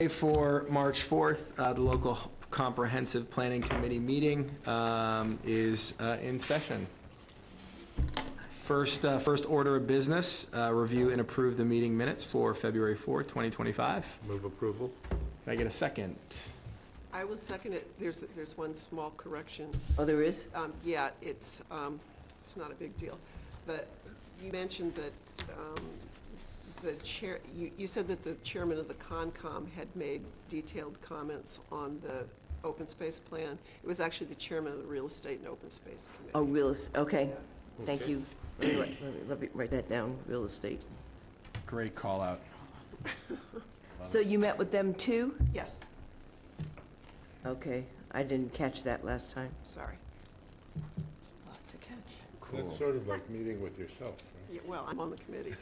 For March 4th, the local comprehensive planning committee meeting is in session. First order of business, review and approve the meeting minutes for February 4th, 2025. Move approval. Can I get a second? I will second it. There's one small correction. Oh, there is? Yeah, it's not a big deal. But you mentioned that the chair, you said that the chairman of the Concom had made detailed comments on the open space plan. It was actually the chairman of the Real Estate and Open Space Committee. Oh, real estate, okay. Thank you. Let me write that down, real estate. Great call out. So you met with them too? Yes, Okay, I didn't catch that last time. sorry. That's sort of like meeting with yourself, right? Yeah, well, I'm on the committee.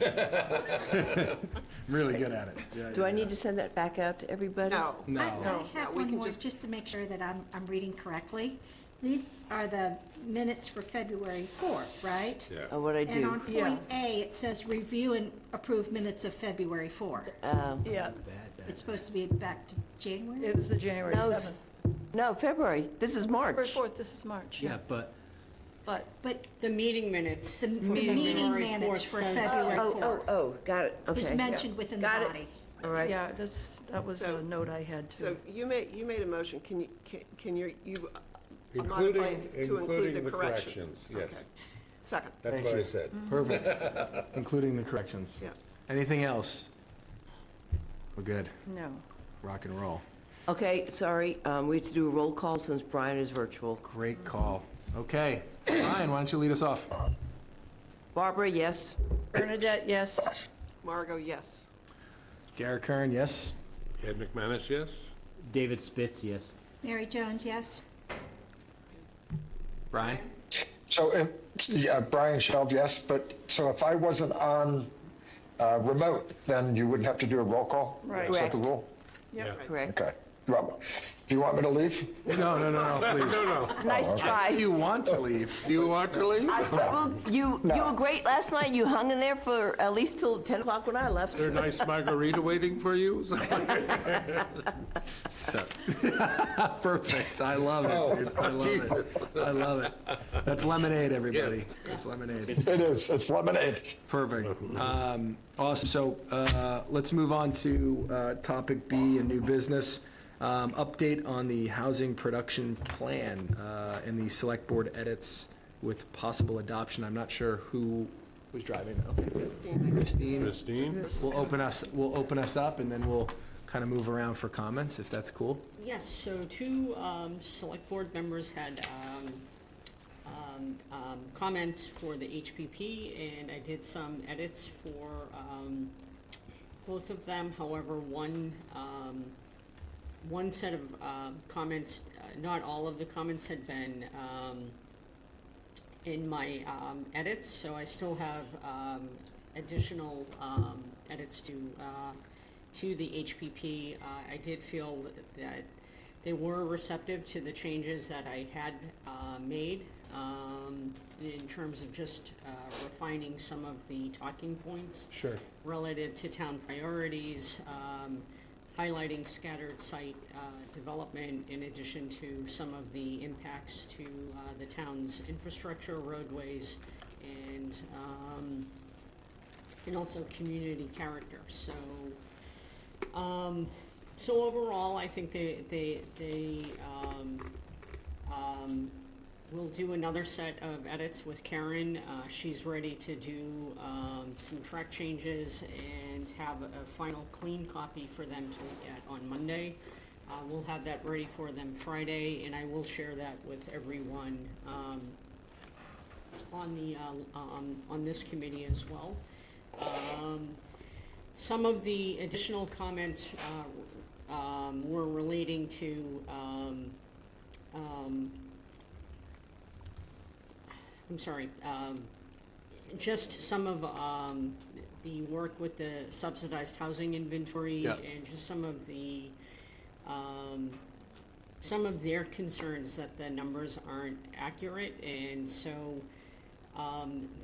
Really good at it. Yeah, Do I need to send that back out to everybody? No. No. I No, have we one can more, just- just to make sure that I'm reading correctly. These are the minutes for February 4th, right? Yeah. Oh, what'd I And do? on point A, it says review and approve minutes of February 4th. Yeah, It's supposed to be back to January? it was the January No, 7th. No, February, this is February March. 4th, this is March. Yeah, but But But The meeting minutes. the for meeting February minutes 4th for says- February Oh, 4th got it, okay. is mentioned within the Got it. body. All right. yeah, that was So- a note I had So too. you made a motion. Can you Including, modify it to include including the the corrections? corrections, yes. Okay. Second. That's Thank what I you. said. Perfect. Including the corrections. Yeah. Anything else? We're good. No. Rock and roll. Okay, sorry, we have to do a roll call since Brian is virtual. Great call. Okay. Ryan, why don't you lead us off? Barbara, yes? Bernadette, yes. Margot, yes. Garrett Kern, yes? Ed McManus, yes? David Spitz, yes. Mary Jones, yes? Brian? So, yeah, Brian Shelb, yes, but, so if I wasn't on remote, then you wouldn't have to do a roll call? Right. Is that the rule? Yeah. Correct. Okay. Do you want me to leave? No, please. Nice try. You want to leave. Do you want to leave? Well, you were great last night. You hung in there for at least till 10 o'clock when I left. Is there a nice margarita waiting for you? So, perfect. I love it, dude. I love Jesus. it. I love it. That's lemonade, everybody. That's lemonade. It is. It's lemonade. Perfect. Awesome. So let's move on to topic B, a new business. Update on the housing production plan and the select board edits with possible adoption. I'm not sure who was driving. Okay. Christine. Christine? We'll open us up and then we'll kind of move around for comments, if that's cool. Yes, so two select board members had comments for the HPP, and I did some edits for both of them. However, one set of comments, not all of the comments had been in my edits, so I still have additional edits to the HPP. I did feel that they were receptive to the changes that I had made in terms of just refining some of the talking points. Sure. Relative to town priorities, highlighting scattered site development in addition to some of the impacts to the town's infrastructure, roadways, and also community character. So overall, I think they will do another set of edits with Karen. She's ready to do some track changes and have a final clean copy for them to look at on Monday. We'll have that ready for them Friday, and I will share that with everyone on this committee as well. Some of the additional comments were relating to just some of the work with the subsidized housing inventory. Yeah. And just some of their concerns that the numbers aren't accurate, and so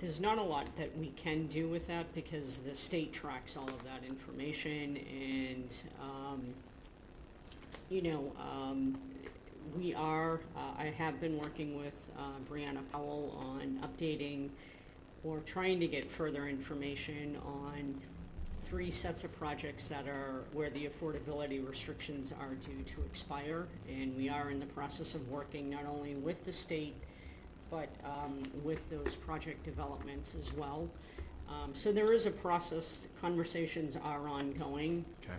there's not a lot that we can do with that because the state tracks all of that information, and I have been working with Brianna Powell on updating or trying to get further information on 3 sets of projects that are where the affordability restrictions are due to expire. And we are in the process of working not only with the state, but with those project developments as well. So there is a process, conversations are ongoing, Okay.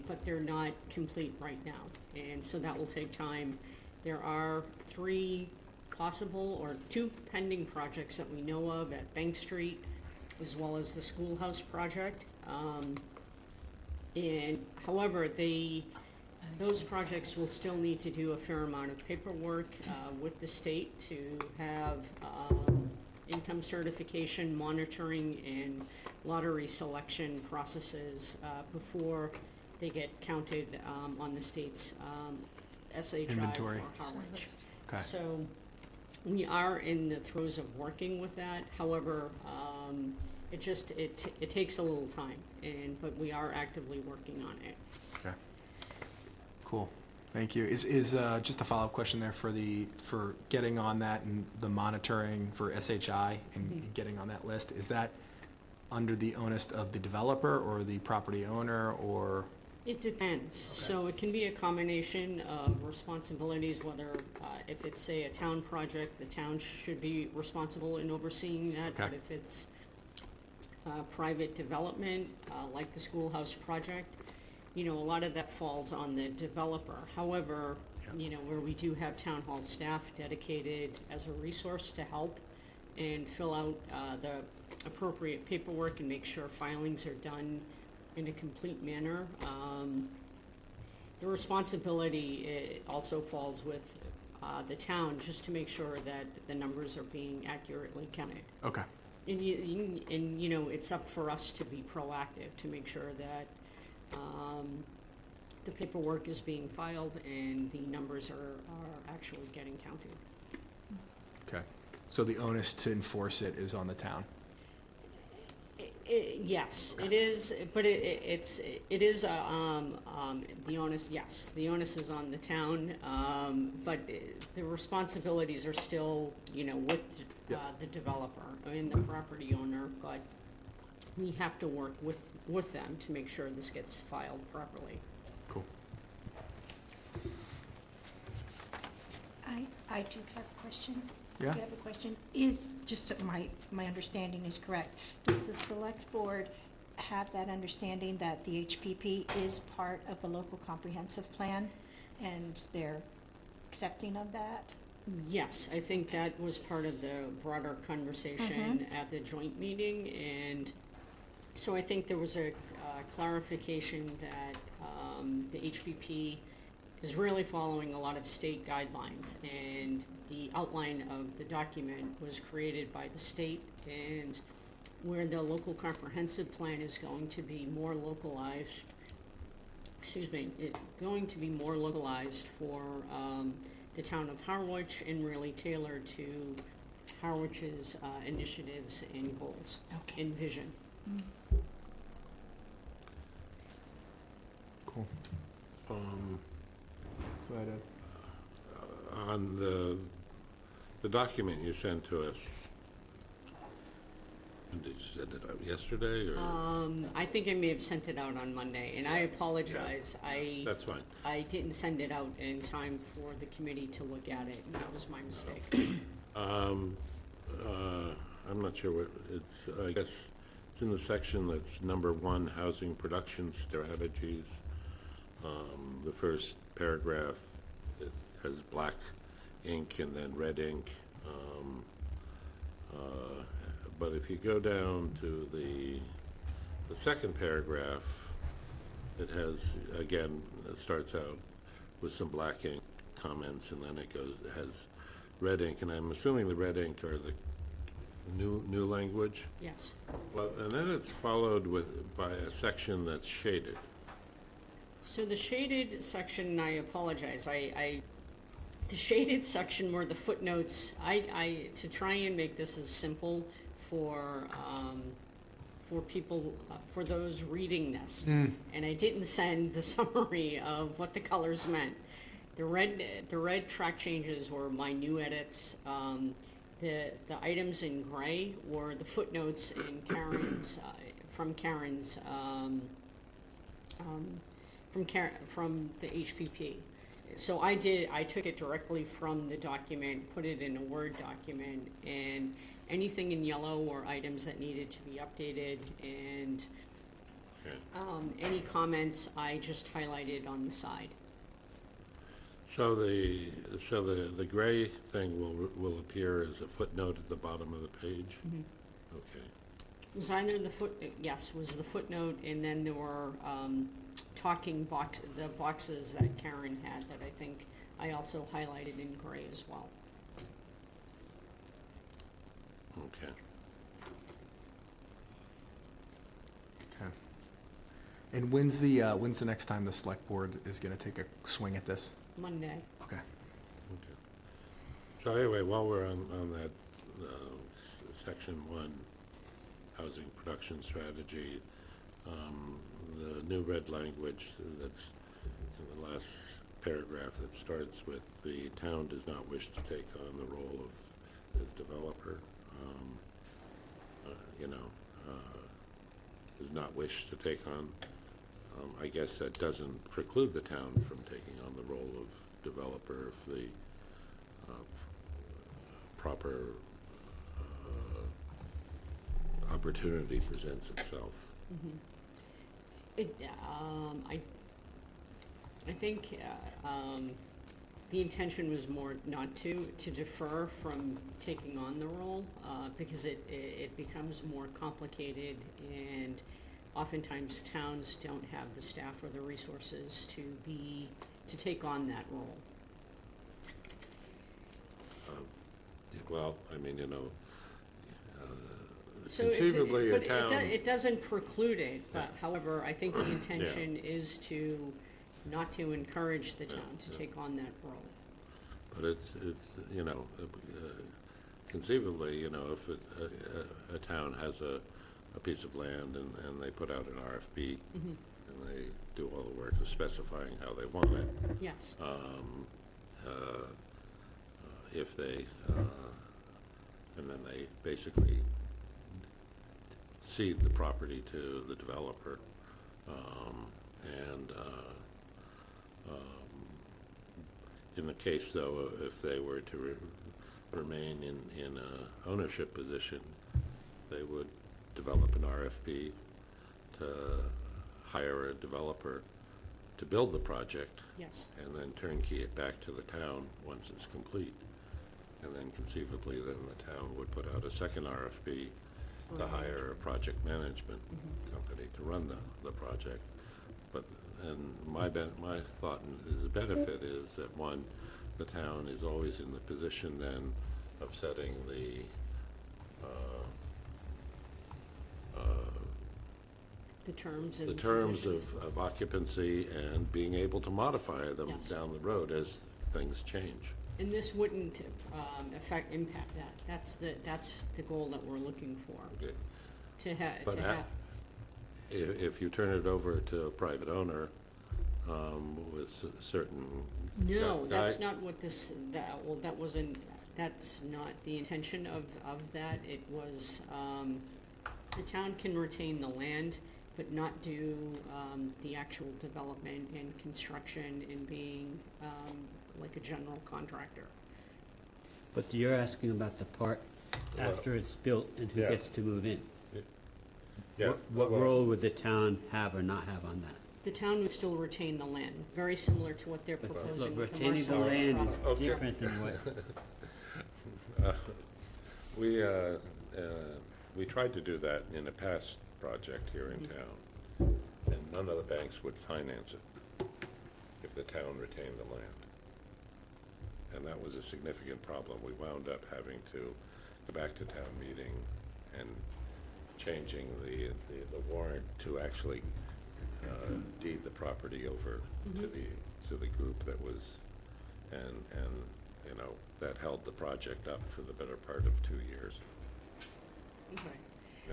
but they're not complete right now. And so that will take time. There are 3 possible or 2 pending projects that we know of at Bank Street, as well as the schoolhouse project. And however, those projects will still need to do a fair amount of paperwork with the state to have income certification, monitoring, and lottery selection processes before they get counted on the state's SHI for Inventory. Harwich. Okay. So we are in the throes of working with that. However, it takes a little time, but we are actively working on it. Okay. Cool. Thank you. Is just a follow-up question there for getting on that and the monitoring for SHI and getting on that list, is that under the onus of the developer or the property owner, or? It depends. So it can be a combination of responsibilities, whether if it's, say, a town project, the town should be responsible in overseeing that. Okay. But if it's private development, like the schoolhouse project, a lot of that falls on the developer. However, where we do have town hall staff dedicated as a resource to help and fill out the appropriate paperwork and make sure filings are done in a complete manner. The responsibility also falls with the town, just to make sure that the numbers are being accurately counted. Okay. And it's up for us to be proactive, to make sure that the paperwork is being filed and the numbers are actually getting counted. Okay. So the onus to enforce it is on the town? Yes, it is, but it is, the onus, yes, the onus is on the town, but the responsibilities are still, with the developer and the property owner, but we have to work with them to make sure this gets filed properly. Cool. I do have a question. Yeah. I have a question. Is, just so my understanding is correct, does the select board have that understanding that the HPP is part of the local comprehensive plan and they're accepting of that? Yes, I think that was part of the broader conversation at the joint meeting, and so I think there was a clarification that the HPP is really following a lot of state guidelines, and the outline of the document was created by the state, and where the local comprehensive plan is going to be more localized, going to be more localized for the town of Harwich and really tailored to Harwich's initiatives and goals and vision. Cool. Go ahead, Ed. On the document you sent to us, did you send it out yesterday, or? I think I may have sent it out on Monday, and I apologize. That's fine. I didn't send it out in time for the committee to look at it, and that was my mistake. I'm not sure what, it's, I guess, it's in the section that's number 1, housing production strategies. The first paragraph, it has black ink and then red ink. But if you go down to the second paragraph, it has, again, it starts out with some black ink comments, and then it has red ink, and I'm assuming the red ink are the new language. Yes. Well, and then it's followed by a section that's shaded. So the shaded section, I apologize, the shaded section were the footnotes. To try and make this as simple for for people, for those reading this. And I didn't send the summary of what the colors meant. The red track changes were my new edits. The items in gray were the footnotes in Karen's, from Karen's, from the HPP. So I took it directly from the document, put it in a Word document, and anything in yellow were items that needed to be updated, and Okay. any comments I just highlighted on the side. So the gray thing will appear as a footnote at the bottom of the page? Okay. It was either was the footnote, and then there were the boxes that Karen had that I think I also highlighted in gray as well. Okay. Okay. And when's the next time the select board is gonna take a swing at this? Monday. Okay. Okay. So anyway, while we're on that, section 1, housing production strategy, the new red language that's in the last paragraph that starts with the town does not wish to take on the role of as developer, does not wish to take on. I guess that doesn't preclude the town from taking on the role of developer if the proper opportunity presents itself. I think the intention was more not to defer from taking on the role, because it becomes more complicated, and oftentimes towns don't have the staff or the resources to take on that role. Well, I mean, So it's- conceivably a but town. it doesn't preclude it, but Yeah. however, I think the intention is not to encourage the town to yeah. take on that role. But it's conceivably, if a town has a piece of land and they put out an RFP and they do all the work of specifying how they want it, Yes, if they, and then they basically cede the property to the developer, and in the case, though, if they were to remain in a ownership position, they would develop an RFP to hire a developer to build the project, yes, and then turnkey it back to the town once it's complete. And then conceivably, then the town would put out a second RFP to hire a project management company to run the project. But, and my thought is the benefit is that, one, the town is always in the position then of setting the terms and terms conditions. of occupancy and being able to modify them Yes. down the road as things change. And this wouldn't impact that. That's the goal that we're looking for, Okay. to have. If you turn it over to a private owner with certain. No, that's gui- not what that's not the intention of that. It was, the town can retain the land, but not do the actual development and construction and being like a general contractor. But you're asking about the part after it's built and who Yeah. gets to move in. Yeah. What well, role would the town have or not have on that? The town would still retain the land, very similar to what they're But proposing look, with the retaining the Marcel land property. is Okay. different than what, We tried to do that in a past project here in town, and none of the banks would finance it if the town retained the land. And that was a significant problem. We wound up having to go back to town meeting and changing the warrant to actually deed the property over to the group that was, and that held the project up for the better part of 2 years. Okay.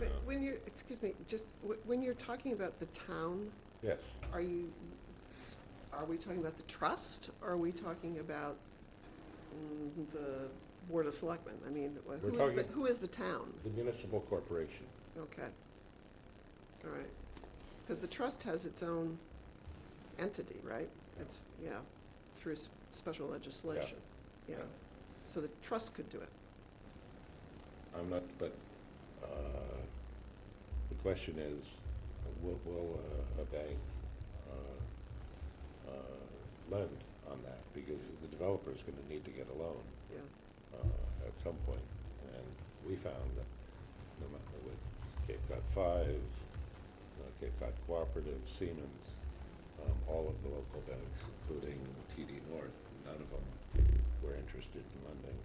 you But know. when you're, excuse me, just, when you're talking about the town, Yes, are we talking about the trust, or are we talking about the Board of Selectmen? I mean, who is the town? the municipal corporation. Okay. All right. Because the trust has its own entity, right? It's, yeah, through special legislation. Yeah. Yeah. So the trust could do it. I'm not, but the question is, will a bank lend on that? Because the developer's going to need to get a loan Yeah. at some point. And we found that no matter with Cape Cod Five, Cape Cod Cooperative, Siemens, all of the local banks, including TD North, none of them were interested in lending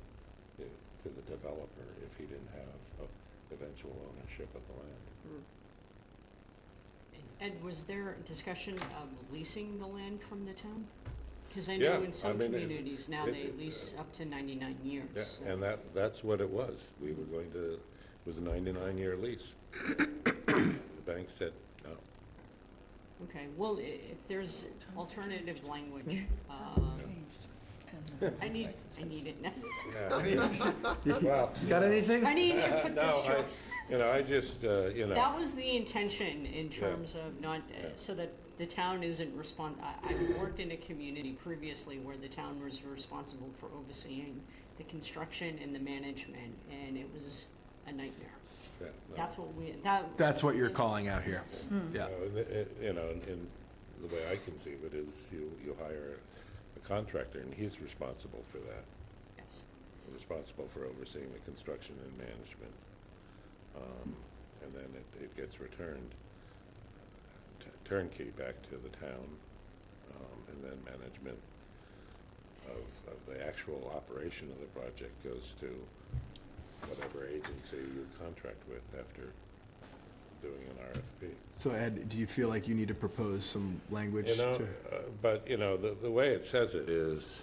to the developer if he didn't have eventual ownership of the land. Ed, was there discussion of leasing the land from the town? Because I Yeah, know in some I mean, communities now they lease up to 99 years. Yeah, so- and that's what it was. We were going to, it was a 99-year lease. The bank said, no. Okay, well, if there's alternative language, I need it now. Well, Got anything? I need to put this no, straight. I just, That was the intention in terms of not, Yeah. so that the town isn't I've worked in a community previously where the town was responsible for overseeing the construction and the management, and it was a nightmare. yeah, no. That's what That's what you're calling out here. Yeah. And the way I conceive it is you hire a contractor and he's responsible for that, yes. responsible for overseeing the construction and management. And then it gets returned turnkey back to the town, and then management of the actual operation of the project goes to whatever agency you contract with after doing an RFP. So Ed, do you feel like you need to propose some language You know, to? but, the way it says it is,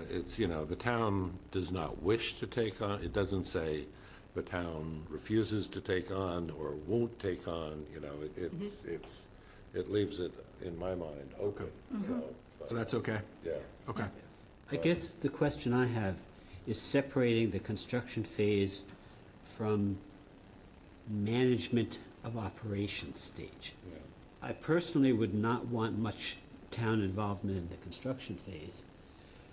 it's, the town does not wish to take on, it doesn't say the town refuses to take on or won't take on, it leaves it, in my mind, open, so. So that's okay? Yeah, Okay. I guess the question I have is separating the construction phase from management of operations stage. yeah. I personally would not want much town involvement in the construction phase,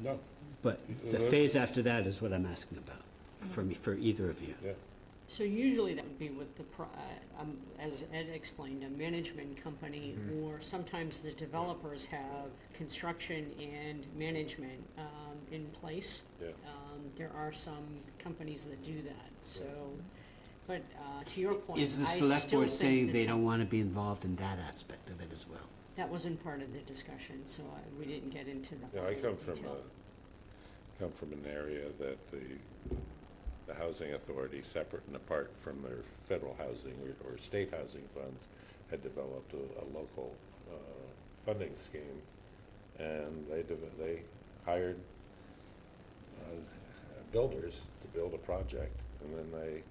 No, but the phase after that is what I'm asking about, for either of you. yeah, So usually that would be with as Ed explained, a management company, or sometimes the developers have construction and management in place. yeah. There are some companies that do that, so, but to your point, Is the I select still board think saying the they town- don't want to be involved in that aspect of it as well? That wasn't part of the discussion, so we didn't get into the. Yeah, I whole come detail. from an area that the housing authority, separate and apart from their federal housing or state housing funds, had developed a local funding scheme, and they hired builders to build a project, and then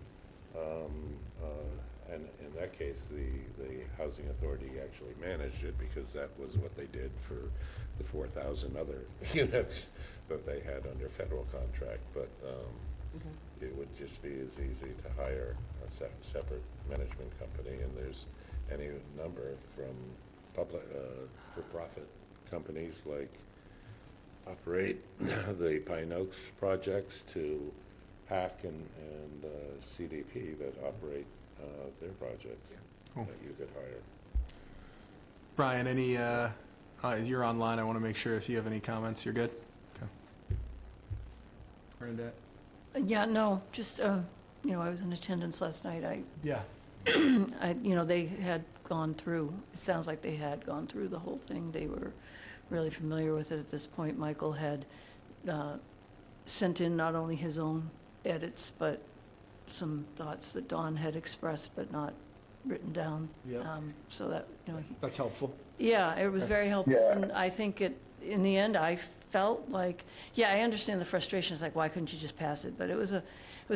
and in that case, the housing authority actually managed it, because that was what they did for the 4,000 other units that they had under federal contract, but it would just be as easy to hire a separate management company, and there's any number from public, for-profit companies like operate the Pine Oaks projects to PAC and CDP that operate their projects Cool. that you could hire. Brian, you're online. I want to make sure if you have any comments, you're good? Okay. Bernadette? Yeah, no, just, I was in attendance last night. Yeah. They had gone through, it sounds like they had gone through the whole thing. They were really familiar with it at this point. Michael had sent in not only his own edits, but some thoughts that Don had expressed but not written down. Yep. So that, That's helpful. yeah, it was very helpful. Yeah. And I think in the end, I felt like, yeah, I understand the frustration, it's like, why couldn't you just pass it? But it was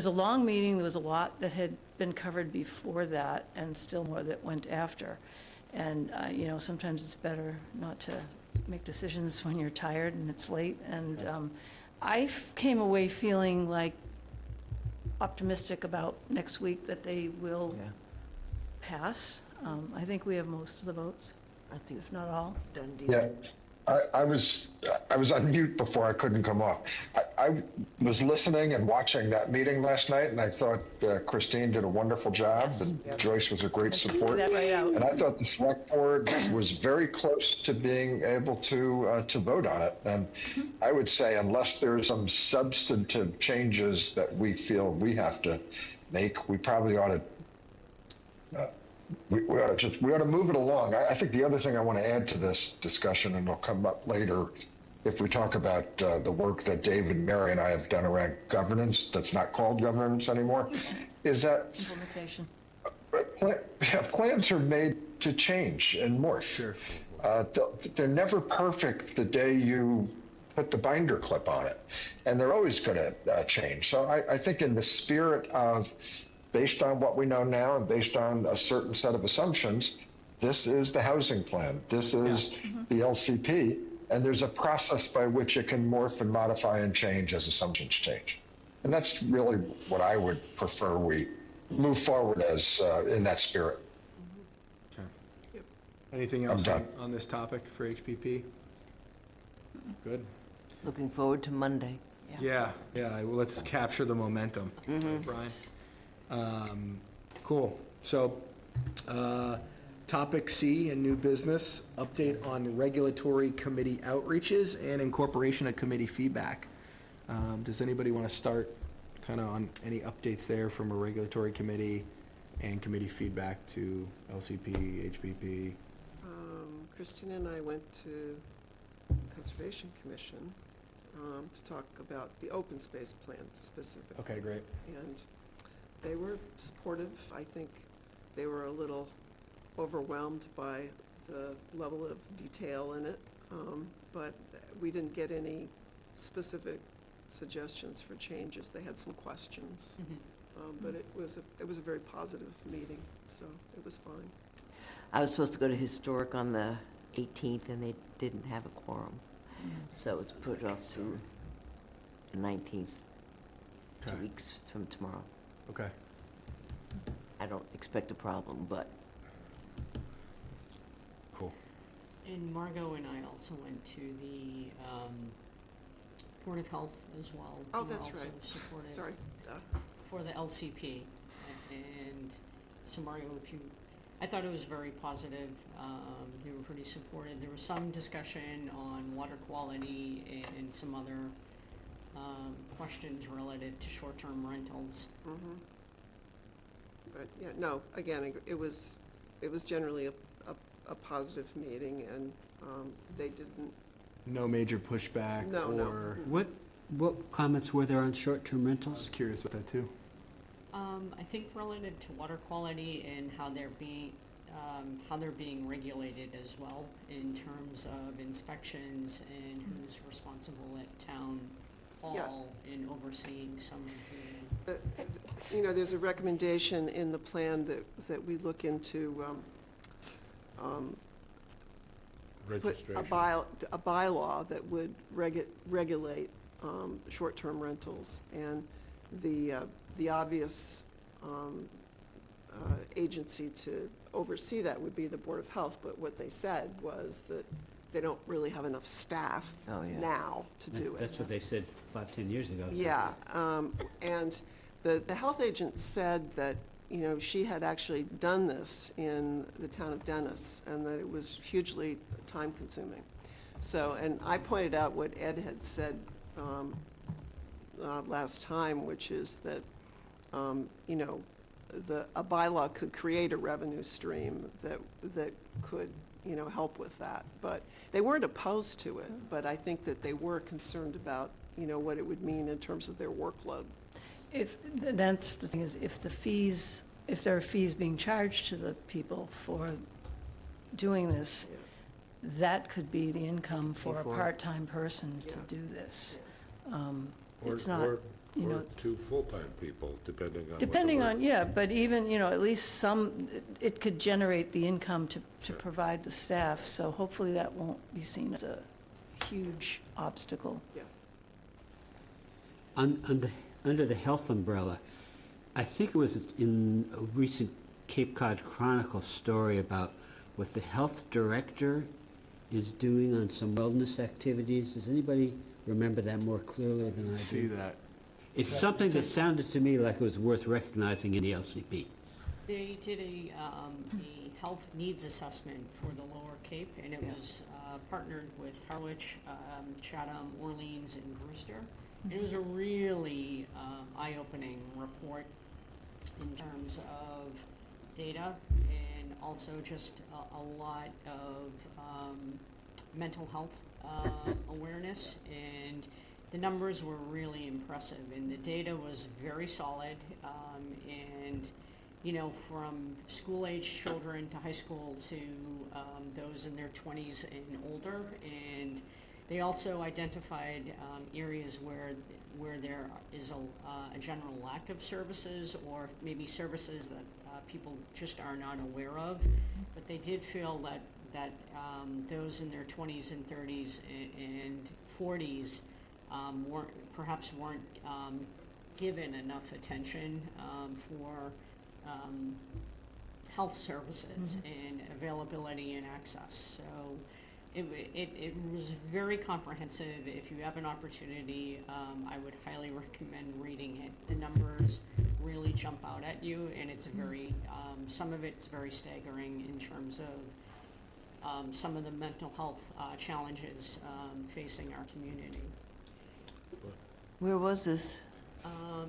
a long meeting, there was a lot that had been covered before that, and still more that went after. And, you know, sometimes it's better not to make decisions when you're tired and it's late, and came away feeling like optimistic about next week that they will pass. I think we have most of the votes, if not all. Done deal. Yeah, I was on mute before I couldn't come off. I was listening and watching that meeting last night, and I thought Christine did a wonderful job, and Joyce was a great support. that right out. And I thought the select board was very close to being able to vote on it. And I would say unless there's some substantive changes that we feel we have to make, we probably ought to we ought to move it along. I think the other thing I want to add to this discussion, and it'll come up later if we talk about the work that David, Mary, and I have done around governance, that's not called governance anymore, is that Implementation. plans are made to change and morph. Sure. They're never perfect the day you put the binder clip on it, and they're always going to change. So I think in the spirit of, based on what we know now and based on a certain set of assumptions, this is the housing plan. This is the LCP, and there's a process by which it can morph and modify and change as assumptions change. And that's really what I would prefer we move forward as in that spirit. Okay. Anything else on this topic for HPP? Good. Looking forward to Monday. Yeah, well, let's capture the momentum, Brian. Cool. So, topic C in new business, update on regulatory committee outreaches and incorporation of committee feedback. Does anybody want to start kind of on any updates there from a regulatory committee and committee feedback to LCP, HPP? Christine and I went to Conservation Commission to talk about the open space plan specifically. Okay, great. And they were supportive. I think they were a little overwhelmed by the level of detail in it, but we didn't get any specific suggestions for changes. They had some questions, but it was a very positive meeting, so it was fine. I was supposed to go to Historic on the 18th, and they didn't have a quorum. So it's put off to the 19th, Okay. 2 weeks from tomorrow. Okay. I don't expect a problem, but Cool. And Margot and I also went to the Board of Health as well. Oh, They were that's also right. supportive Sorry. for the LCP. And so Margot, I thought it was very positive. They were pretty supportive. There was some discussion on water quality and some other questions related to short-term rentals. But, yeah, no, again, it was generally a positive meeting, and they didn't, No major pushback No, no. or? What comments were there on short-term I rentals? was curious about that too. I think related to water quality and how they're being regulated as well in terms of inspections and who's responsible at town hall in overseeing some of the. there's a recommendation in the plan that we look into put Registration. a bylaw that would regulate short-term rentals. And the obvious agency to oversee that would be the Board of Health, but what they said was that they don't really have enough staff now to do it. That's what they said 5-10 years ago. so- Yeah, and the health agent said that, she had actually done this in the town of Dennis, and that it was hugely time-consuming. So, and I pointed out what Ed had said last time, which is that, a bylaw could create a revenue stream that could, help with that. But they weren't opposed to it, but I think that they were concerned about, what it would mean in terms of their workload. That's the thing, is if there are fees being charged to the people for doing this, that could be the income for a for it. part-time person to Yeah. do this. Or- It's not, or- you know, Or two full-time people, depending on what the depending work- on, yeah, but even, you know, at least some, it could generate the income to provide the staff, so hopefully that won't be seen as a huge obstacle. Yeah. Under the health umbrella, I think it was in a recent Cape Cod Chronicle story about what the health director is doing on some wellness activities. Does anybody remember that more clearly than I See do? that. It's something that sounded to me like it was worth recognizing in the LCP. They did a health needs assessment for the Lower Cape, and it was partnered with Harwich, Chatham, Orleans, and Brewster. It was a really eye-opening report in terms of data and also just a lot of mental health awareness, and the numbers were really impressive, and the data was very solid, and you know, from school-age children to high school to those in their 20s and older, and they also identified areas where there is a general lack of services, or maybe services that people just are not aware of. But they did feel that those in their 20s and 30s and 40s perhaps weren't given enough attention for health services and availability and access. So it was very comprehensive. If you have an opportunity, I would highly recommend reading it. The numbers really jump out at you, and it's very, some of it's very staggering in terms of some of the mental health challenges facing our community. Where was this?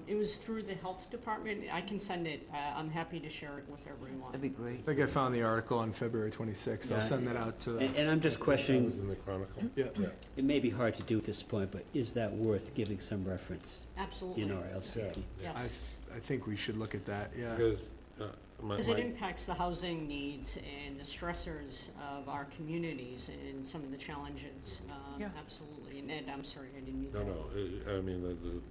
It was through the health department. I can send it. I'm happy to share it with everyone. That'd be great. I think I found the article on February 26th. I'll Yeah. send that out to the, And I'm just That questioning, was in the Chronicle? yeah. it may be hard to do at this point, but is that worth giving some reference Absolutely. in our LCP? Yes. I think we should look at that, yeah. Because my, Because it impacts the housing needs and the stressors of our communities and some of the challenges. Yeah. Absolutely. And Ed, I'm sorry, I didn't mean to. I mean,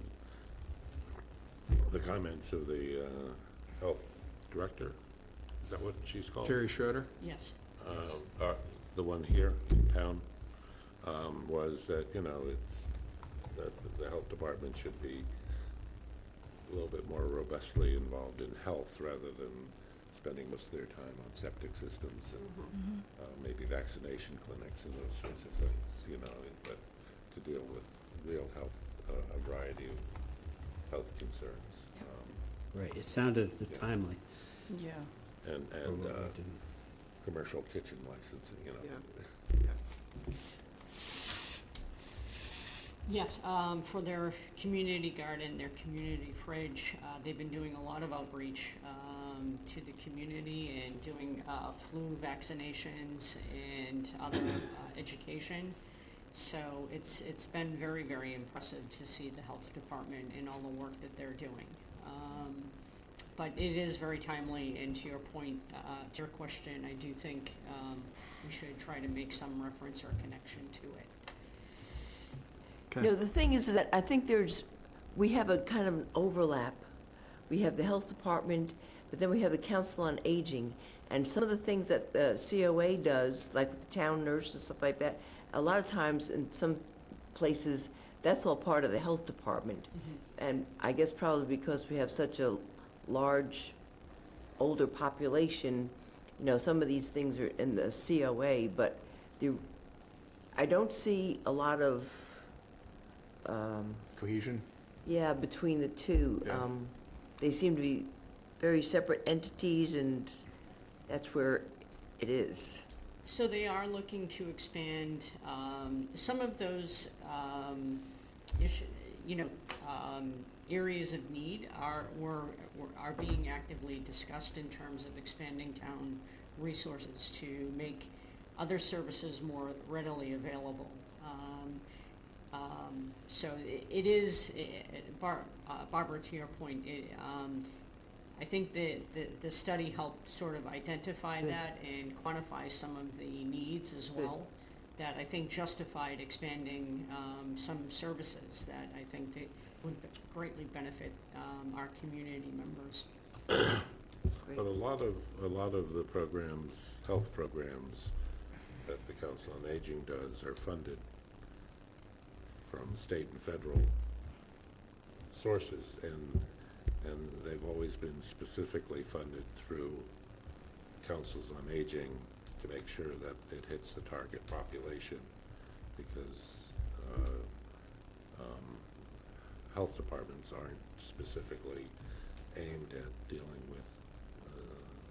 the comments of the health director, is that what she's called? Carrie Schroeder? Yes. The one here in town, was that, you know, that the health department should be a little bit more robustly involved in health rather than spending most of their time on septic systems and maybe vaccination clinics and those sorts of things, you know, but to deal with real health, a variety of health concerns. Right, it sounded timely. Yeah. And for what we're doing. commercial kitchen licensing, you know. Yeah. Yes, for their community garden, their community fridge, they've been doing a lot of outreach to the community and doing flu vaccinations and other education. So it's been very, very impressive to see the health department and all the work that they're doing. But it is very timely, and to your point, to your question, I do think we should try to make some reference or connection to it. Okay. No, the thing is that I think we have a kind of an overlap. We have the health department, but then we have the council on aging. And some of the things that the COA does, like with the town nurse and stuff like that, a lot of times in some places, that's all part of the health department. And I guess probably because we have such a large, older population, you know, some of these things are in the COA, but I don't see a lot of, Cohesion? yeah, between the two. Yeah. They seem to be very separate entities, and that's where it is. So they are looking to expand some of those, areas of need are being actively discussed in terms of expanding town resources to make other services more readily available. So it is, Barbara, to your point, I think the study helped sort of identify Good. that and quantify some of the needs as Good. well. that I think justified expanding some services that I think they would greatly benefit our community members. But a lot of the programs, health programs that the Council on Aging does are funded from state and federal sources, and they've always been specifically funded through councils on aging to make sure that it hits the target population, because health departments aren't specifically aimed at dealing with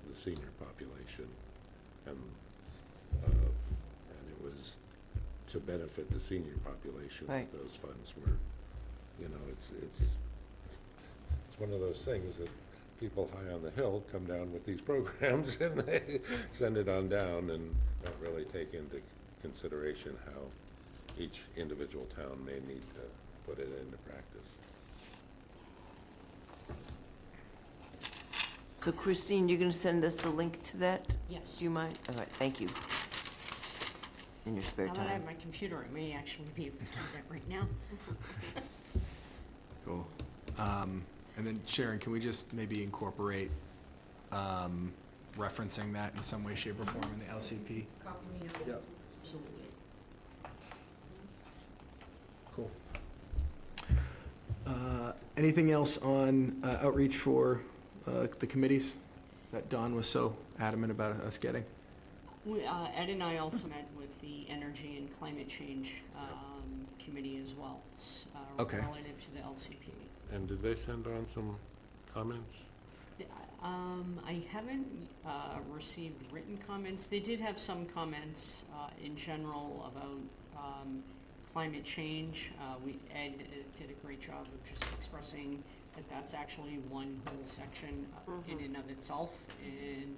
the senior population, and it was to benefit the senior population that Right. those funds were, you know, it's one of those things that people high on the hill come down with these programs and they send it on down and don't really take into consideration how each individual town may need to put it into practice. So Christine, you're going to send us the link to that? Yes. Do you mind? All right, thank you. In your spare Now that I have time. my computer, I may actually be able to do that right now. Cool. And then Sharon, can we just maybe incorporate referencing that in some way, shape, or form in the LCP? Yep. Absolutely. Cool. Anything else on outreach for the committees that Don was so adamant about us getting? Ed and I also met with the Energy and Climate Change Committee as well, Okay. relative to the LCP. And did they send on some comments? I haven't received written comments. They did have some comments in general about climate change. Ed did a great job of just expressing that that's actually one whole section in and of itself. And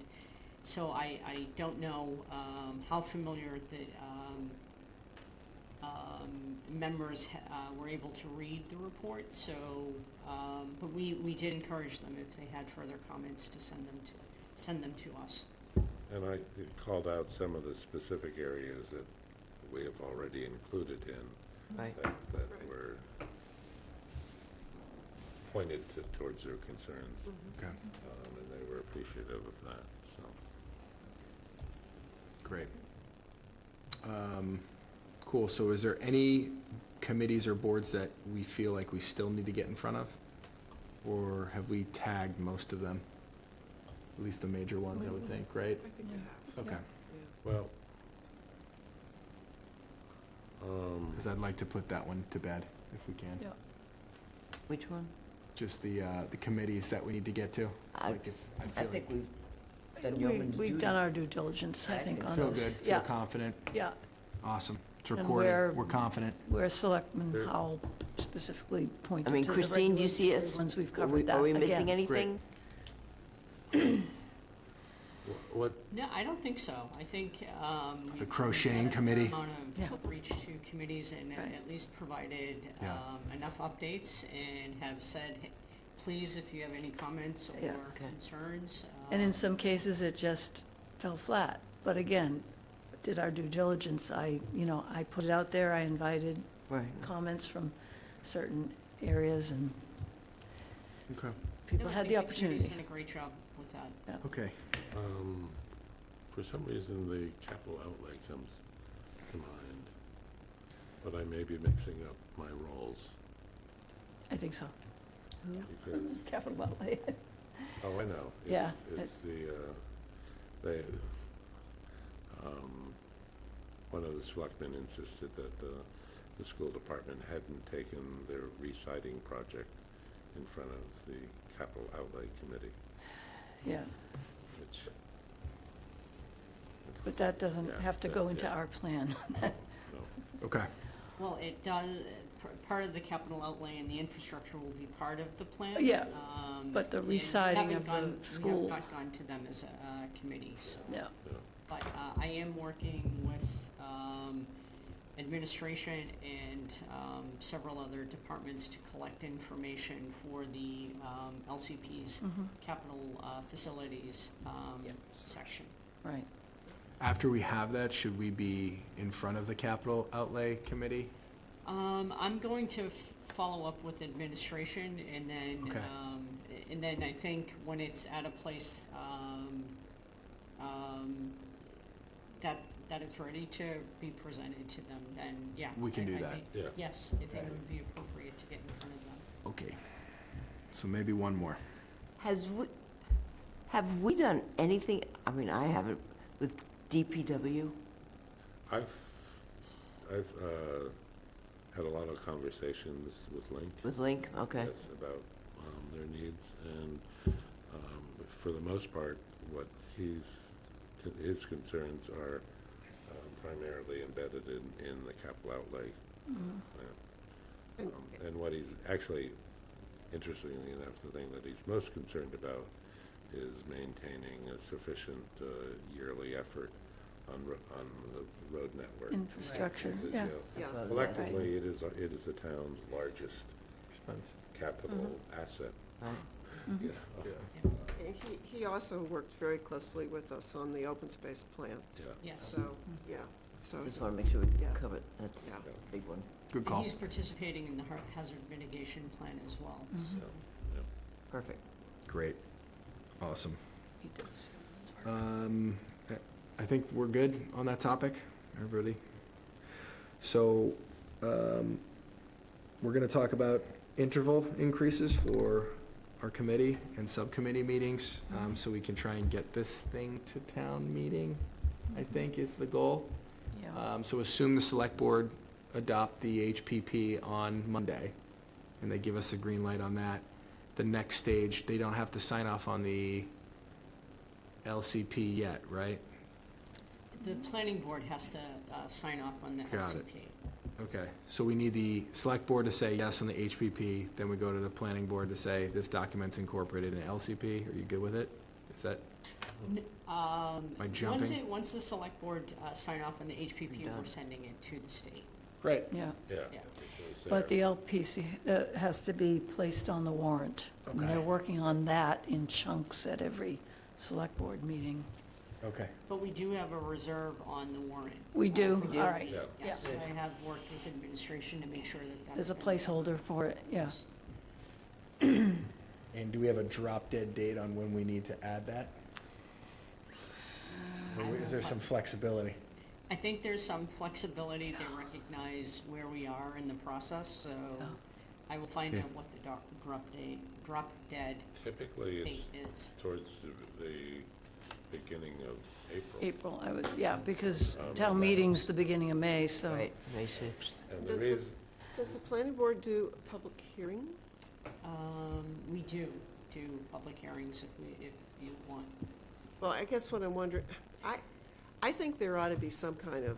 so I don't know how familiar the members were able to read the report, so, but we did encourage them, if they had further comments, to send them to us. And I called out some of the specific areas that we have already included in, Right. that were pointed towards their concerns, Okay, and they were appreciative of that, so. great. Cool, so is there any committees or boards that we feel like we still need to get in front of? Or have we tagged most of them? At least the major ones, I would think, right? I think you have. Okay, Well, because I'd like to put that one to bed, if we can. Yeah. Which one? Just the committees that we need to get to. I- Like if, I feel like think we've done yeoman's duty. We've done our due diligence, I think, on Feel this. good, feel Yeah, confident, yeah. awesome. It's And recorded, we're confident. Where Selectman There- Howell specifically pointed I to mean, the Christine, do you see regulatory us? ones, we've Are we- covered that Are we missing again. anything? what, No, I don't think so. I think, The crocheting committee. amount Yeah. of outreach to committees and Right. at least provided Yeah. enough updates and have said, "Hey, please, if you have any comments Yeah. or Okay. concerns. And in some cases, it just fell flat. But again, did our due diligence. I put it out there, I invited Right. comments from certain areas, and Okay. people No, I had think the committee's opportunity. done a great job with that. Okay, for some reason, the capital outlay comes to mind, but I may be mixing up my roles, I think so. because, Capital outlay. oh, I know. Yeah. It's they, one of the selectmen insisted that the school department hadn't taken their reciting project in front of the capital outlay committee, Yeah, which, but that doesn't Yeah, have to go into yeah. our plan. no. okay, Well, it does, part of the capital outlay and the infrastructure will be part of the plan. Yeah, but the and we reciting haven't of the gone- school- We have not gone to them as a committee, so. Yeah, But I am working with administration and several other departments to collect information for the LCP's Mm-hmm. capital facilities section. right. After we have that, should we be in front of the capital outlay committee? I'm going to follow up with administration, and then, Okay. and then I think when it's at a place, that it's ready to be presented to them, then, yeah. We can do I that. think- Yeah. Yes, I think it would be appropriate to get in front of them. Okay. So maybe one more. Have we done anything, I mean, I haven't, with DPW? I've had a lot of conversations with Link. With Link, okay. Yes, about their needs, and for the most part, what his concerns are primarily embedded in the capital outlay plan. And- And what he's actually, interestingly enough, the thing that he's most concerned about is maintaining a sufficient yearly effort on the road network. Infrastructure, Because, yeah. you know, Yeah. That's what I was collectively, it is the town's largest Expense. capital asset. Right. Yeah. And he also worked very closely with us on the open space plan, Yeah. Yes. so, yeah, so, Just want to make sure we Yeah. cover it. That's yeah. a big one. Good And call. he's participating in the hazard mitigation plan as well, so. Perfect. Great. Awesome. He does. I think we're good on that topic, everybody. So, we're gonna talk about interval increases for our committee and subcommittee meetings, so we can try and get this thing to town meeting, I think is the goal. Yeah. So assume the select board adopt the HPP on Monday, and they give us a green light on that. The next stage, they don't have to sign off on the LCP yet, right? The planning board has to sign off on the Got it. LCP. Okay, so we need the select board to say yes on the HPP, then we go to the planning board to say this document's incorporated in LCP. Are you good with it? Is that, jumping? Once the select board sign off on the HPP, we're Done. sending it to the state. great, Yeah, Yeah. Yeah. It was but there. the LPC has to be placed on the warrant. And Okay. they're working on that in chunks at every select board meeting. okay. But we do have a reserve on the warrant. We do, for all town right. meeting. Yeah. Yes, I have worked with administration to make sure that that's. There's a been- placeholder for it, yes. And do we have a drop dead date on when we need to add that? Or is there some flexibility? I think there's some flexibility. They recognize where we are in the process, so I will find Okay. out what the drop dead Typically, date it's is. towards the beginning of April. April, I would, yeah, because Um, town meeting's the beginning of May, so. Right, May 6th. And the Does the- reason, Does the planning board do a public hearing? We do public hearings if you want. Well, I guess what I'm wondering, I think there ought to be some kind of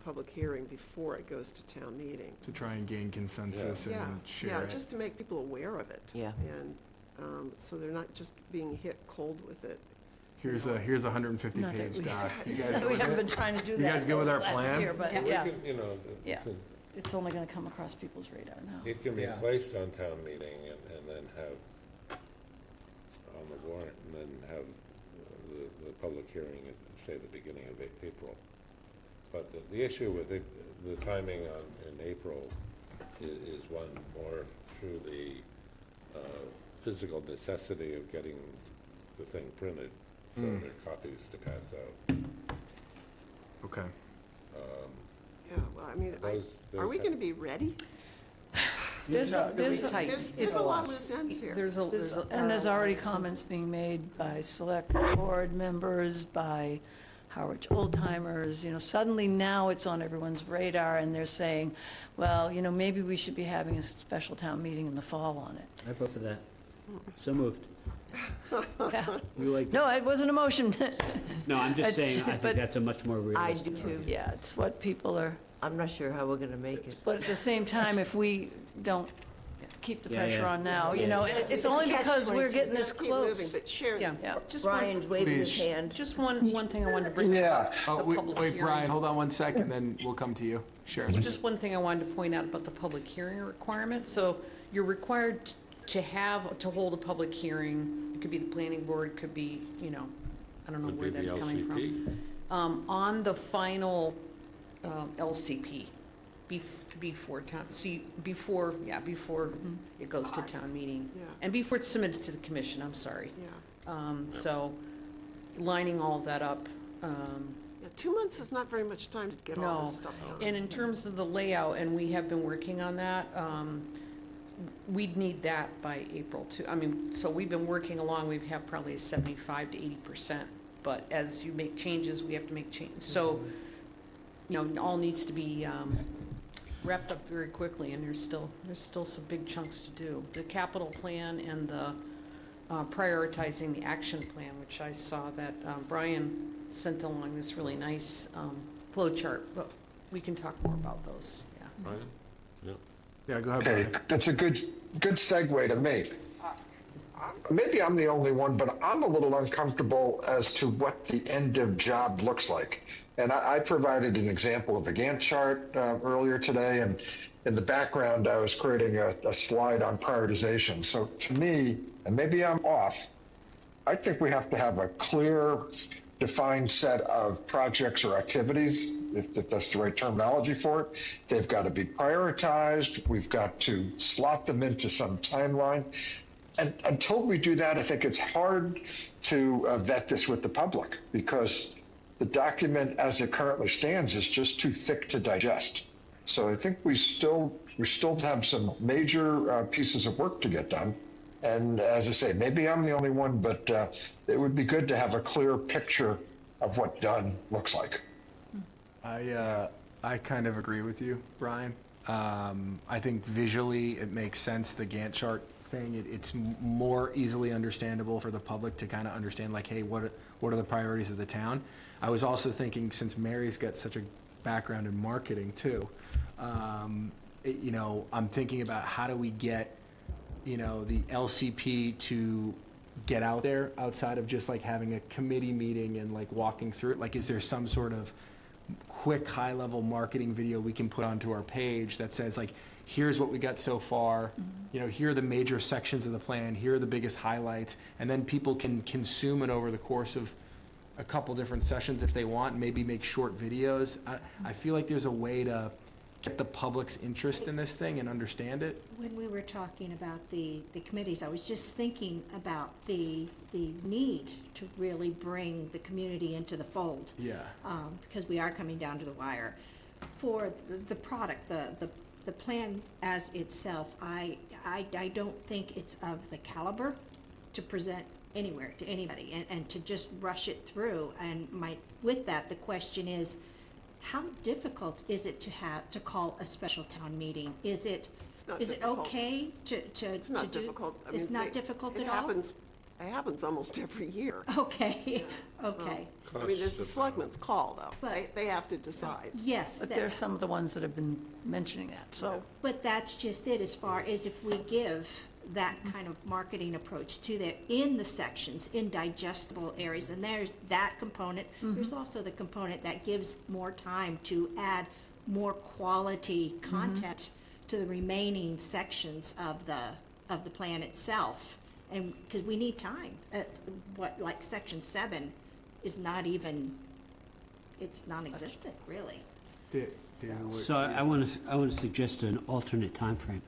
public hearing before it goes to town meeting. To try and gain consensus Yeah, and yeah, share it? just to make people aware of it. Yeah. And, so they're not just being hit cold with it. Here's a 150 Not that page we- doc. You guys We with haven't it? been trying to do that. You guys good with our last plan? year, But, Yeah. we yeah, can, you know, Yeah. it's only gonna come across people's radar now. it can be Yeah. placed on town meeting and then have, on the warrant, and then have the public hearing at, say, the beginning of April. But the issue with it, the timing in April is one more through the physical necessity of getting the thing printed, so there are copies to pass out. Okay. Yeah, well, I mean, Those are we have- gonna be ready? There's a There's a lot of loose ends here. And there's already comments being made by select board members, by Harwich old timers, suddenly now it's on everyone's radar and they're saying, well, maybe we should be having a special town meeting in the fall on it. I vote for that. So moved. Yeah. You like that? No, it wasn't a motion. No, I'm just saying, I But- think that's a much more I realistic. do too. Yeah, it's what people are, I'm not sure how we're going to make it. but at the same time, if we don't keep the Yeah, pressure yeah. on now, Yeah. it's only a because we're catch-22. getting this Keep moving, close. but Sharon, Yeah, just Brian's waving his Please. hand. just one thing I wanted to bring Yeah, Oh, The wait, public wait, hearing. Brian, hold on one second, then we'll come to you. Sharon. Just one thing I wanted to point out about the public hearing requirement. So you're required to hold a public hearing. It could be the planning board, could be, I don't know Would where be the that's coming from. LCP. On the final LCP, before town, before it goes to town meeting. Yeah. And before it's submitted to the commission, I'm sorry. Yeah. So lining all of that up. Yeah, 2 months is not very much time to get all No. this stuff done. And in terms of the layout, and we have been working on that, we'd need that by April too. I mean, so we've been working along, we have probably 75 to 80%. But as you make changes, we have to make changes. So, you know, it all needs to be wrapped up very quickly, and there's still some big chunks to do. The capital plan and the prioritizing the action plan, which I saw that Brian sent along this really nice flow chart, but we can talk more about those, yeah. Brian? Yeah. Yeah, go ahead, Okay, Brian. that's a good segue to me. Maybe I'm the only one, but I'm a little uncomfortable as to what the end of job looks like. And I provided an example of a Gantt chart earlier today, and in the background, I was creating a slide on prioritization. So to me, and maybe I'm off, I think we have to have a clear, defined set of projects or activities, if that's the right terminology for it. They've got to be prioritized. We've got to slot them into some timeline. And until we do that, I think it's hard to vet this with the public, because the document as it currently stands is just too thick to digest. So I think we still have some major pieces of work to get done. And as I say, maybe I'm the only one, but it would be good to have a clear picture of what done looks like. I kind of agree with you, Brian. I think visually it makes sense, the Gantt chart thing. It's more easily understandable for the public to kind of understand, like, hey, what are the priorities of the town? I was also thinking, since Mary's got such a background in marketing too, you know, I'm thinking about how do we get, you know, the LCP to get out there outside of just like having a committee meeting and like walking through it. Like, is there some sort of quick high-level marketing video we can put onto our page that says, like, here's what we got so far, you know, here are the major sections of the plan, here are the biggest highlights, and then people can consume it over the course of a couple different sessions if they want, maybe make short videos. I feel like there's a way to get the public's interest in this thing and understand it. When we were talking about the committees, I was just thinking about the need to really bring the community into the fold. Yeah. Because we are coming down to the wire. For the product, the plan as itself, I don't think it's of the caliber to present anywhere to anybody and to just rush it through. And with that, the question is, how difficult is it to call a special town meeting? Is it not is it difficult. okay to It's not do? difficult. I It's mean, not difficult it at all? It happens almost every year. Okay, okay. I mean, it's the selectmen's call, though. They have to decide. Yes, But there's some of the ones that have been mentioning that, so. but that's just it, as far as if we give that kind of marketing approach to in the sections, in digestible areas, and there's that component. There's also the component that gives more time to add more quality content to the remaining sections of the plan itself. And, because we need time. Like section 7 is not even, it's non-existent, really. So I want to suggest an alternate time frame,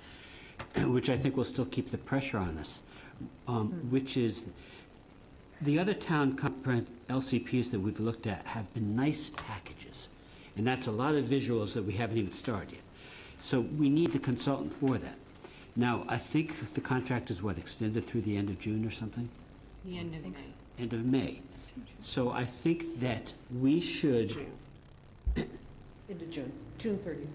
which I think will still keep the pressure on us, which is the other town LCPs that we've looked at have been nice packages, and that's a lot of visuals that we haven't even started yet. So we need the consultant for that. Now, I think the contract is extended through the end of June or something? The end of May. End of May. So I think that we should. June. Into June 30th.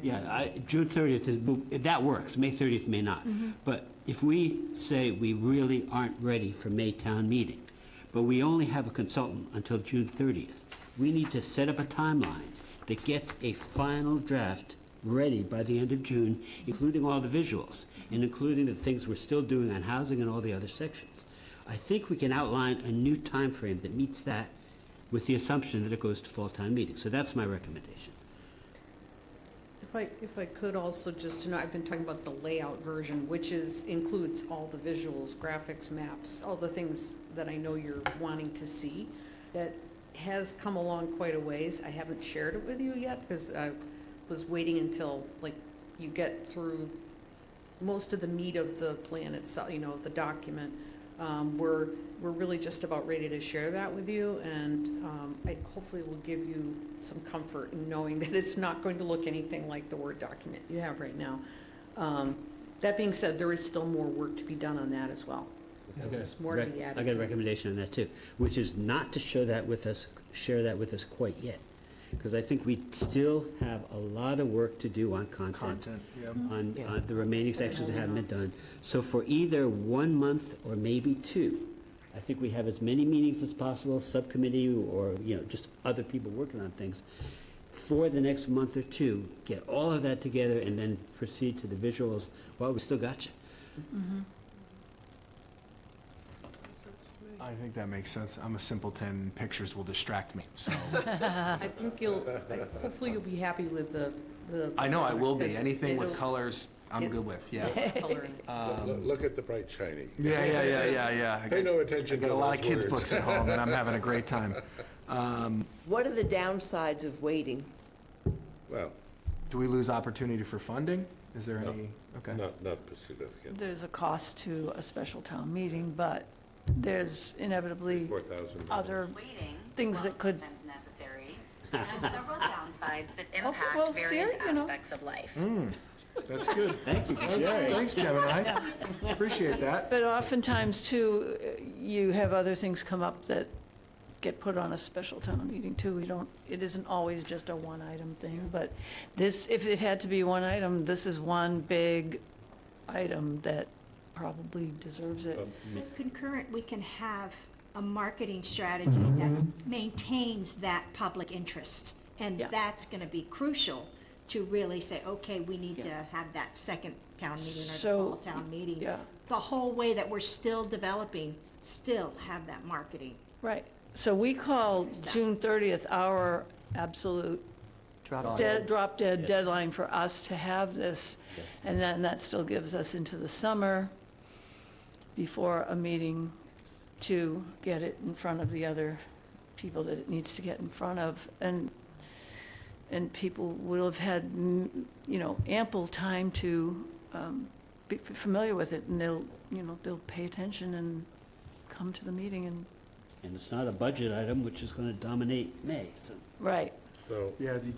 Yeah, June 30th, that works. May 30th may not. But if we say we really aren't ready for May town meeting, but we only have a consultant until June 30th, we need to set up a timeline that gets a final draft ready by the end of June, including all the visuals, and including the things we're still doing on housing and all the other sections. I think we can outline a new time frame that meets that, with the assumption that it goes to fall town meeting. So that's my recommendation. If I could also just to know, I've been talking about the layout version, which includes all the visuals, graphics, maps, all the things that I know you're wanting to see, that has come along quite a ways. I haven't shared it with you yet because I was waiting until, like, you get through most of the meat of the plan itself, you know, of the document. We're really just about ready to share that with you, and I hopefully will give you some comfort in knowing that it's not going to look anything like the Word document you have right now. That being said, there is still more work to be done on that as well. There's more to be added. I got a to it. recommendation on that too, which is not to share that with us quite yet. Because I think we still have a lot of work to do on content. Yeah. On the remaining sections that haven't been done. So for either 1 month or maybe 2, I think we have as many meetings as possible, subcommittee or, you know, just other people working on things. For the next month or 2, get all of that together and then proceed to the visuals. Well, we still got you. I think that makes sense. I'm a simpleton. Pictures will distract me, so. I think hopefully you'll be happy with the. I know I will be. because Anything with it'll- colors, I'm good with, yeah. Coloring. Look at the bright shiny. Yeah. I Pay no got- attention I to got a lot of those kids' words. books at home, and I'm having a great time. What are the downsides of waiting? Well, Do we lose opportunity for funding? Is there No. any? Okay. not significant. There's a cost to a special town meeting, but there's inevitably 4,000. other Waiting, things while that could, sometimes necessary, have several downsides that well, impact various Siri, you know. aspects of life. That's good. Thank you for sharing. Thanks, Gemini. Appreciate that. but oftentimes too, you have other things come up that get put on a special town meeting too. It isn't always just a one-item thing, but this, if it had to be one item, this is one big item that probably deserves it. But concurrent, we can have a marketing strategy that maintains that public interest. And Yeah. that's gonna be crucial to really say, okay, we need to Yeah. have that second town meeting or the So, fall town meeting. yeah. The whole way that we're still developing, still have that marketing. Right. So we call There's that. June 30th our absolute drop dead deadline for us to have this. And then that still gives us into the summer before a meeting to get it in front of the other people that it needs to get in front of. And people will have had, ample time to be familiar with it, and they'll pay attention and come to the meeting and, And it's not a budget item, which is going to dominate May, so. right. So, Yeah, you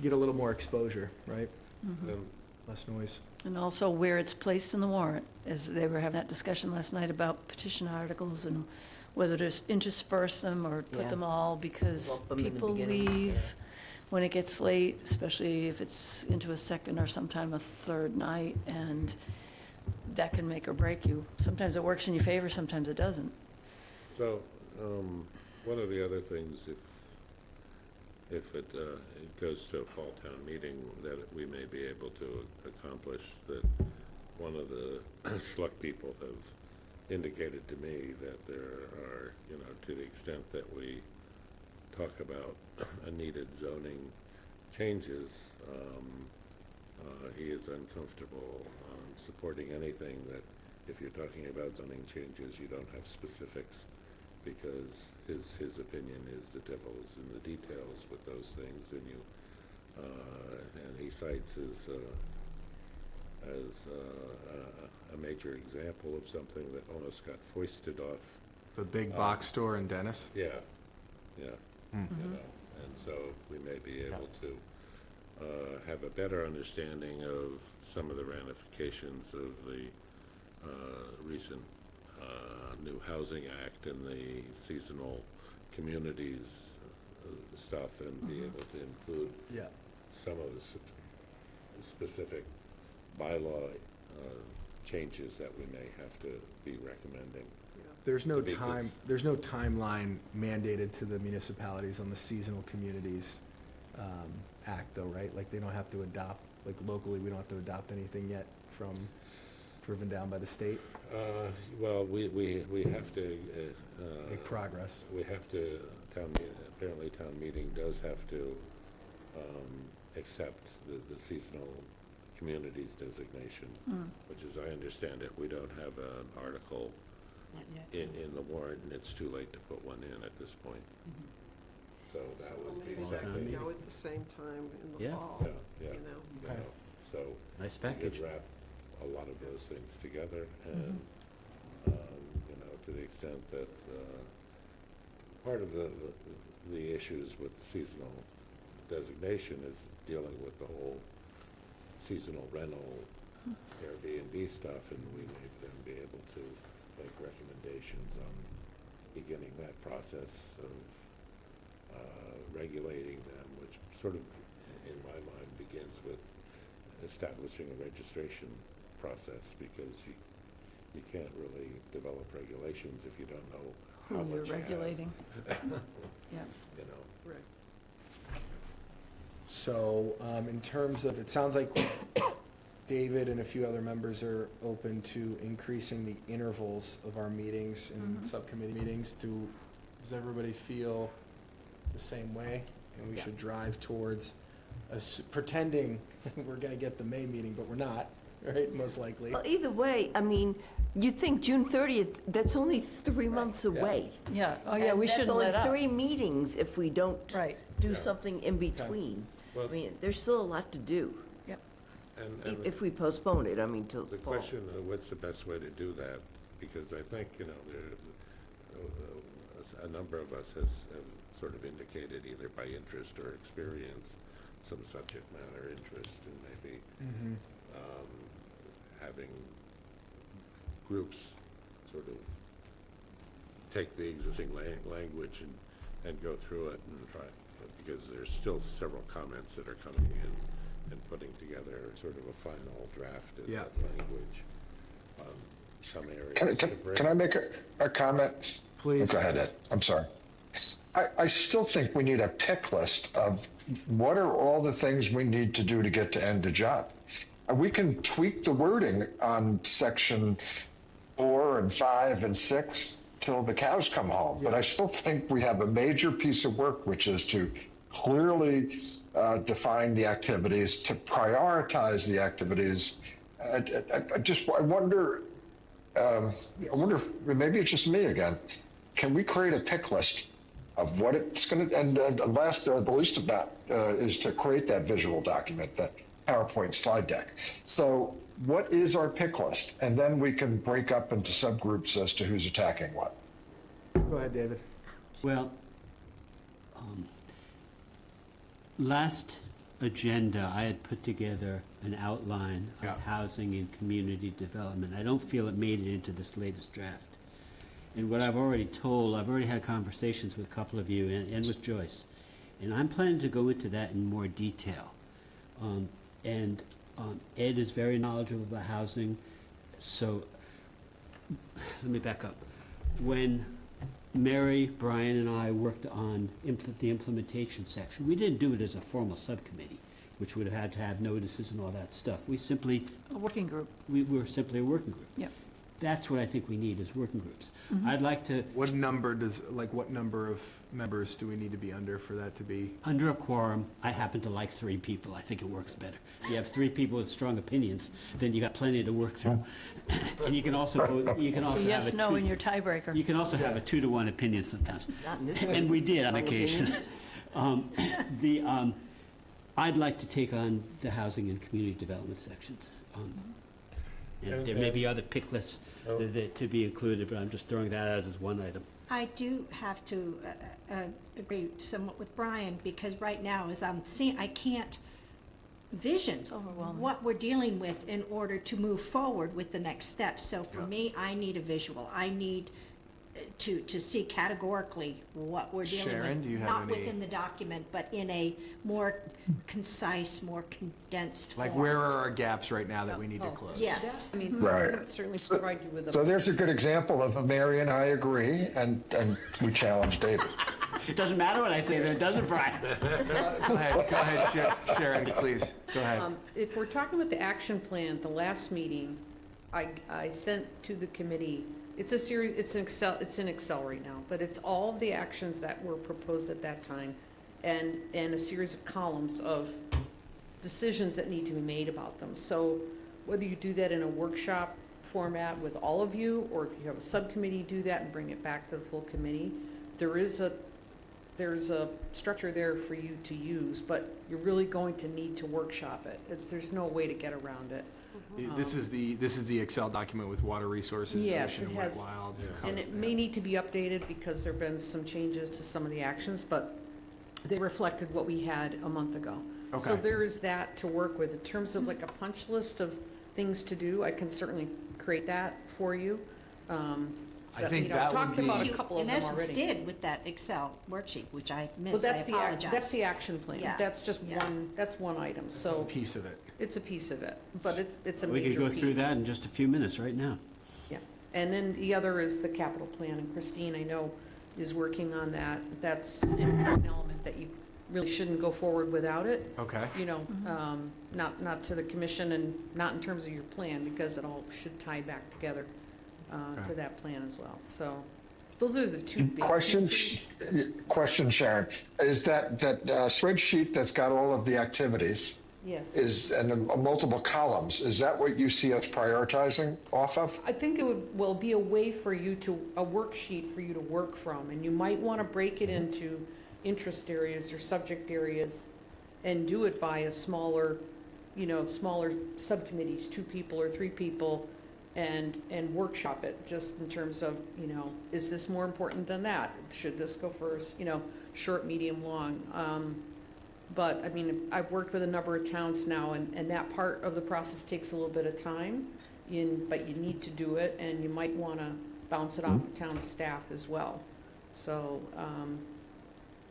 get a little more exposure, right? um, Less noise. And also where it's placed in the warrant, as they were having that discussion last night about petition articles and whether to intersperse them or put Yeah. them all, because Lump them in the people beginning, leave when it gets late, especially if it's into a second or sometime a third night, and that can make or break you. Sometimes it works in your favor, sometimes it doesn't. so, one of the other things, if it goes to a fall town meeting, that we may be able to accomplish, that one of the select people have indicated to me that there are, to the extent that we talk about needed zoning changes, he is uncomfortable supporting anything that, if you're talking about zoning changes, you don't have specifics, because his opinion is the devil is in the details with those things, and and he cites as a major example of something that almost got foisted off. The big box store in Dennis. Yeah. And so we may be able to have a better understanding of some of the ramifications of the recent new Housing Act and the seasonal communities stuff, and be able to include Yeah. some of the specific bylaw changes that we may have to be recommending. There's no Because- timeline mandated to the municipalities on the seasonal communities act though, right? Like they don't have to adopt, like locally, we don't have to adopt anything yet from driven down by the state, Well, we have to. make progress. We have to, apparently town meeting does have to accept the seasonal communities designation, which, as I understand it, we don't have an article Not yet. in the warrant, and it's too late to put one in at this point. So that would be Maybe something. we go at the same time in the Yeah. fall, Yeah, yeah. you know? you know, So Nice you could package. wrap a lot of those things together and, you know, to the extent that, part of the issues with the seasonal designation is dealing with the whole seasonal rental Airbnb stuff, and we may then be able to make recommendations on beginning that process of regulating them, which sort of, in my mind, begins with establishing a registration process, because you can't really develop regulations if you don't know how Who you're much you have, regulating. Yeah. you know. Right. So, in terms of, it sounds like David and a few other members are open to increasing the intervals of our meetings and subcommittee meetings. Does everybody feel the same way? And we Yeah. should drive towards pretending we're gonna get the May meeting, but we're not, right, most likely. Well, either way, I mean, you think June 30th, that's only 3 months yeah. away. Yeah, oh yeah, we shouldn't let And that's up. only 3 meetings if we don't Right, do Yeah. something in between. I Well, mean, there's still a lot to do, yep. and if we postpone it, I mean, till the fall. question of what's the best way to do that, because I think, you know, a number of us have sort of indicated either by interest or experience some subject matter interest in maybe having groups sort of take the existing language and go through it and try, because there's still several comments that are coming in, and putting together sort of a final draft of Yeah. that language. Some areas. Can, to can, bring- can I make a comment? Please. Go ahead, Ed. I'm sorry. I still think we need a pick list of what are all the things we need to do to get to end the job. And we can tweak the wording on section 4 and 5 and 6 till the cows come home. But I still think we have a major piece of work, which is to clearly define the activities, to prioritize the activities. I wonder if maybe it's just me again. Can we create a pick list of what it's going to, and last, the least of that, is to create that visual document, that PowerPoint slide deck. So what is our pick list? And then we can break up into subgroups as to who's attacking what. Go ahead, David. Well, last agenda, I had put together an outline Yeah. of housing and community development. I don't feel it made it into this latest draft. And what I've already had conversations with a couple of you and with Joyce. And I'm planning to go into that in more detail. Ed is very knowledgeable about housing, so let me back up. When Mary, Brian, and I worked on the implementation section, we didn't do it as a formal subcommittee, which would have had to have notices and all that stuff. We A working group, were simply a working group. yep. That's what I think we need, is working groups. I'd like to, What number of members do we need to be under for that to be? under a quorum, I happen to like 3 people. I think it works better. If you have 3 people with strong opinions, then you got plenty to work through. And you can also have Yes, a no, in 2, your tiebreaker. you can also have a 2-to-1 opinion sometimes. Not in this And one. we did on Strong occasion. opinions. I'd like to take on the housing and community development sections. And there may be other pick lists that to be included, but I'm just throwing that out as one item. I do have to agree somewhat with Brian, because right now, as I'm seeing, I can't vision overwhelming. what we're dealing with in order to move forward with the next step. So for me, I need a visual. I need to see categorically what we're dealing with. Sharon, do you have Not any- within the document, but in a more concise, more condensed form. Like, where are our gaps right now that we need to close? Yes. I mean, Right. we can certainly provide you with So a, there's a good example of Mary and I agree, and we challenge David. It doesn't matter what I say, then, does it, Brian? Go ahead, Sharon, please, go ahead. if we're talking about the action plan, the last meeting, I sent to the committee, it's a series, it's in Excel right now, but it's all of the actions that were proposed at that time, and a series of columns of decisions that need to be made about them. So whether you do that in a workshop format with all of you, or if you have a subcommittee do that and bring it back to the full committee, there is a there's a structure there for you to use, but you're really going to need to workshop it. There's no way to get around it. This is the Excel document with water resources, Yes, ocean, it wet, has- wild. Yeah. cover- And it may need to be updated because there've been some changes to some of the actions, but they reflected what we had a month ago. So Okay. there is that to work with. In terms of like a punch list of things to do, I can certainly create that for you. I think you know, that I've would talked about be- a couple of In them essence, already. did with that Excel worksheet, which I Well, missed, I that's apologize. that's the action plan. Yeah, That's just yeah. that's one item, a so piece of it. it's a piece of it, but it's a We major could go piece. through that in just a few minutes right now. Yeah, and then the other is the capital plan, and Christine, I know, is working on that. That's an element that you really shouldn't go forward without it, Okay. you know, not to the commission and not in terms of your plan, because it all should tie back together Okay. to that plan as well. So those are the two big Question, pieces. question, Sharon, is that spreadsheet that's got all of the activities Yes. is, and multiple columns, is that what you see us prioritizing off of? I think it will be a way for you to, a worksheet for you to work from, and you might want to break it into interest areas or subject areas and do it by a smaller, smaller subcommittees, 2 people or 3 people, and workshop it, just in terms of, is this more important than that? Should this go first, short, medium, long? But, I mean, I've worked with a number of towns now, and that part of the process takes a little bit of time, but you need to do it, and you might want to bounce it off of town staff as well. So,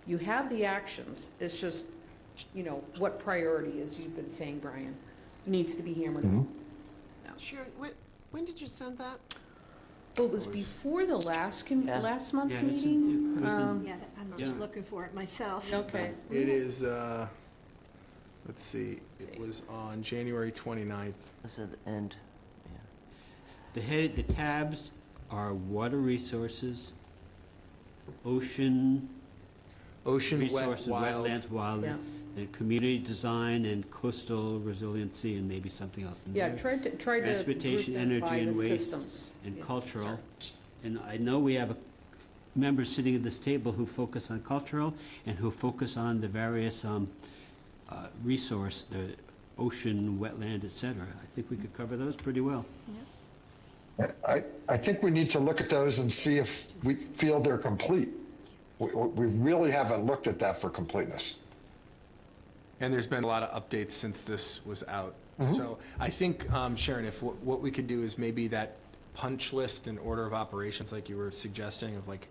you have the actions, it's just, what priority, as you've been saying, Brian, needs to be hammered out. Sharon, when did you send that? Well, it was before the last last month's Yeah, it's in- meeting? it was in- Yeah, I'm just Yeah. looking for it myself. Okay. It is, let's see, it was on January 29th. This is the end. The tabs are water resources, ocean Ocean, wet, resources, wild. wetlands, wild, Yeah. and community design and coastal resiliency, and maybe something else in Yeah, there. try to group Transportation, them energy, by and the waste, systems. and Yeah, cultural. And I know we have members sitting at this table who focus on cultural and who focus on the various resource, the ocean, wetland, et cetera. I think we could cover those pretty well. I think we need to look at those and see if we feel they're complete. We really haven't looked at that for completeness. And there's been a lot of updates since this was out. So I think, Sharon, if what we could do is maybe that punch list and order of operations, like you were suggesting, of like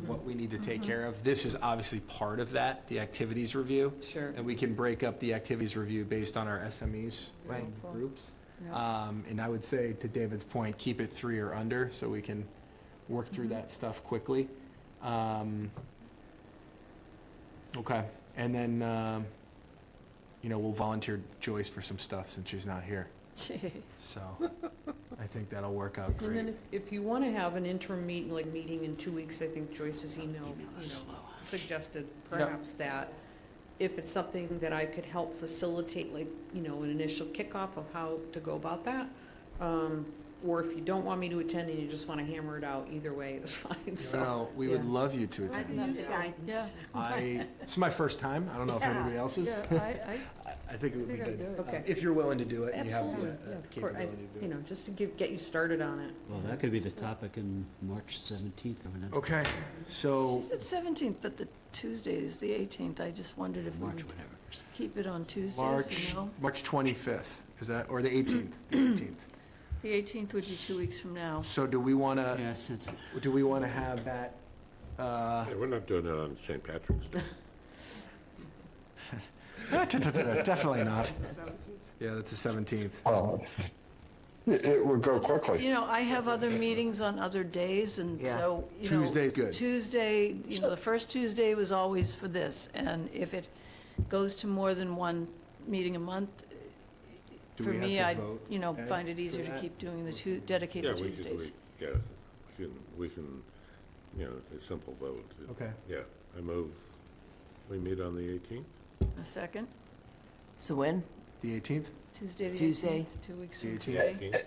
what we need to take care of. This is obviously part of that, the activities review. Sure. And we can break up the activities review based on our SMEs and groups. And I would say, to David's point, keep it 3 or under, so we can work through that stuff quickly. Okay, and then, we'll volunteer Joyce for some stuff since she's not here. So I think that'll work out And then great. if you want to have an interim meeting in 2 weeks, I think Joyce's email, suggested perhaps that if it's something that I could help facilitate, like, an initial kickoff of how to go about that, or if you don't want me to attend and you just want to hammer it out, either way is fine, so. No, we would yeah. love you to I attend. can use guidance. This is my first time. I don't know if everybody else is. I think it would be think I'd good. do it. Okay. If you're willing to do it and you have Absolutely, the yes, of course, capability to do it. just to get you started on it. Well, that could be the topic in March 17th or whatever. Okay, so, She said 17th, but the Tuesday is the 18th. I just wondered if we March, would whatever. keep it on Tuesdays, March 25th, is that, or the 18th? The 18th. The 18th would be 2 weeks from now. So do we want to, Yeah, I sent it. do we want to have that, Yeah, we're not doing it on St. Patrick's Day. definitely not. The 17th? Yeah, that's the 17th. Well, it would go quickly. I have other meetings on other days, and Yeah. so, Tuesday's good. Tuesday, the first Tuesday was always for this, and if it goes to more than one meeting a month, Do for we have me, to I'd, vote, Ed, find it for easier to that? keep doing the Yeah, dedicated we Tuesdays. we can, a simple vote. Okay. Yeah, I move, we meet on the 18th? A second, So when? The 18th? Tuesday the Tuesday. 18th, 2 weeks The from 18th. today.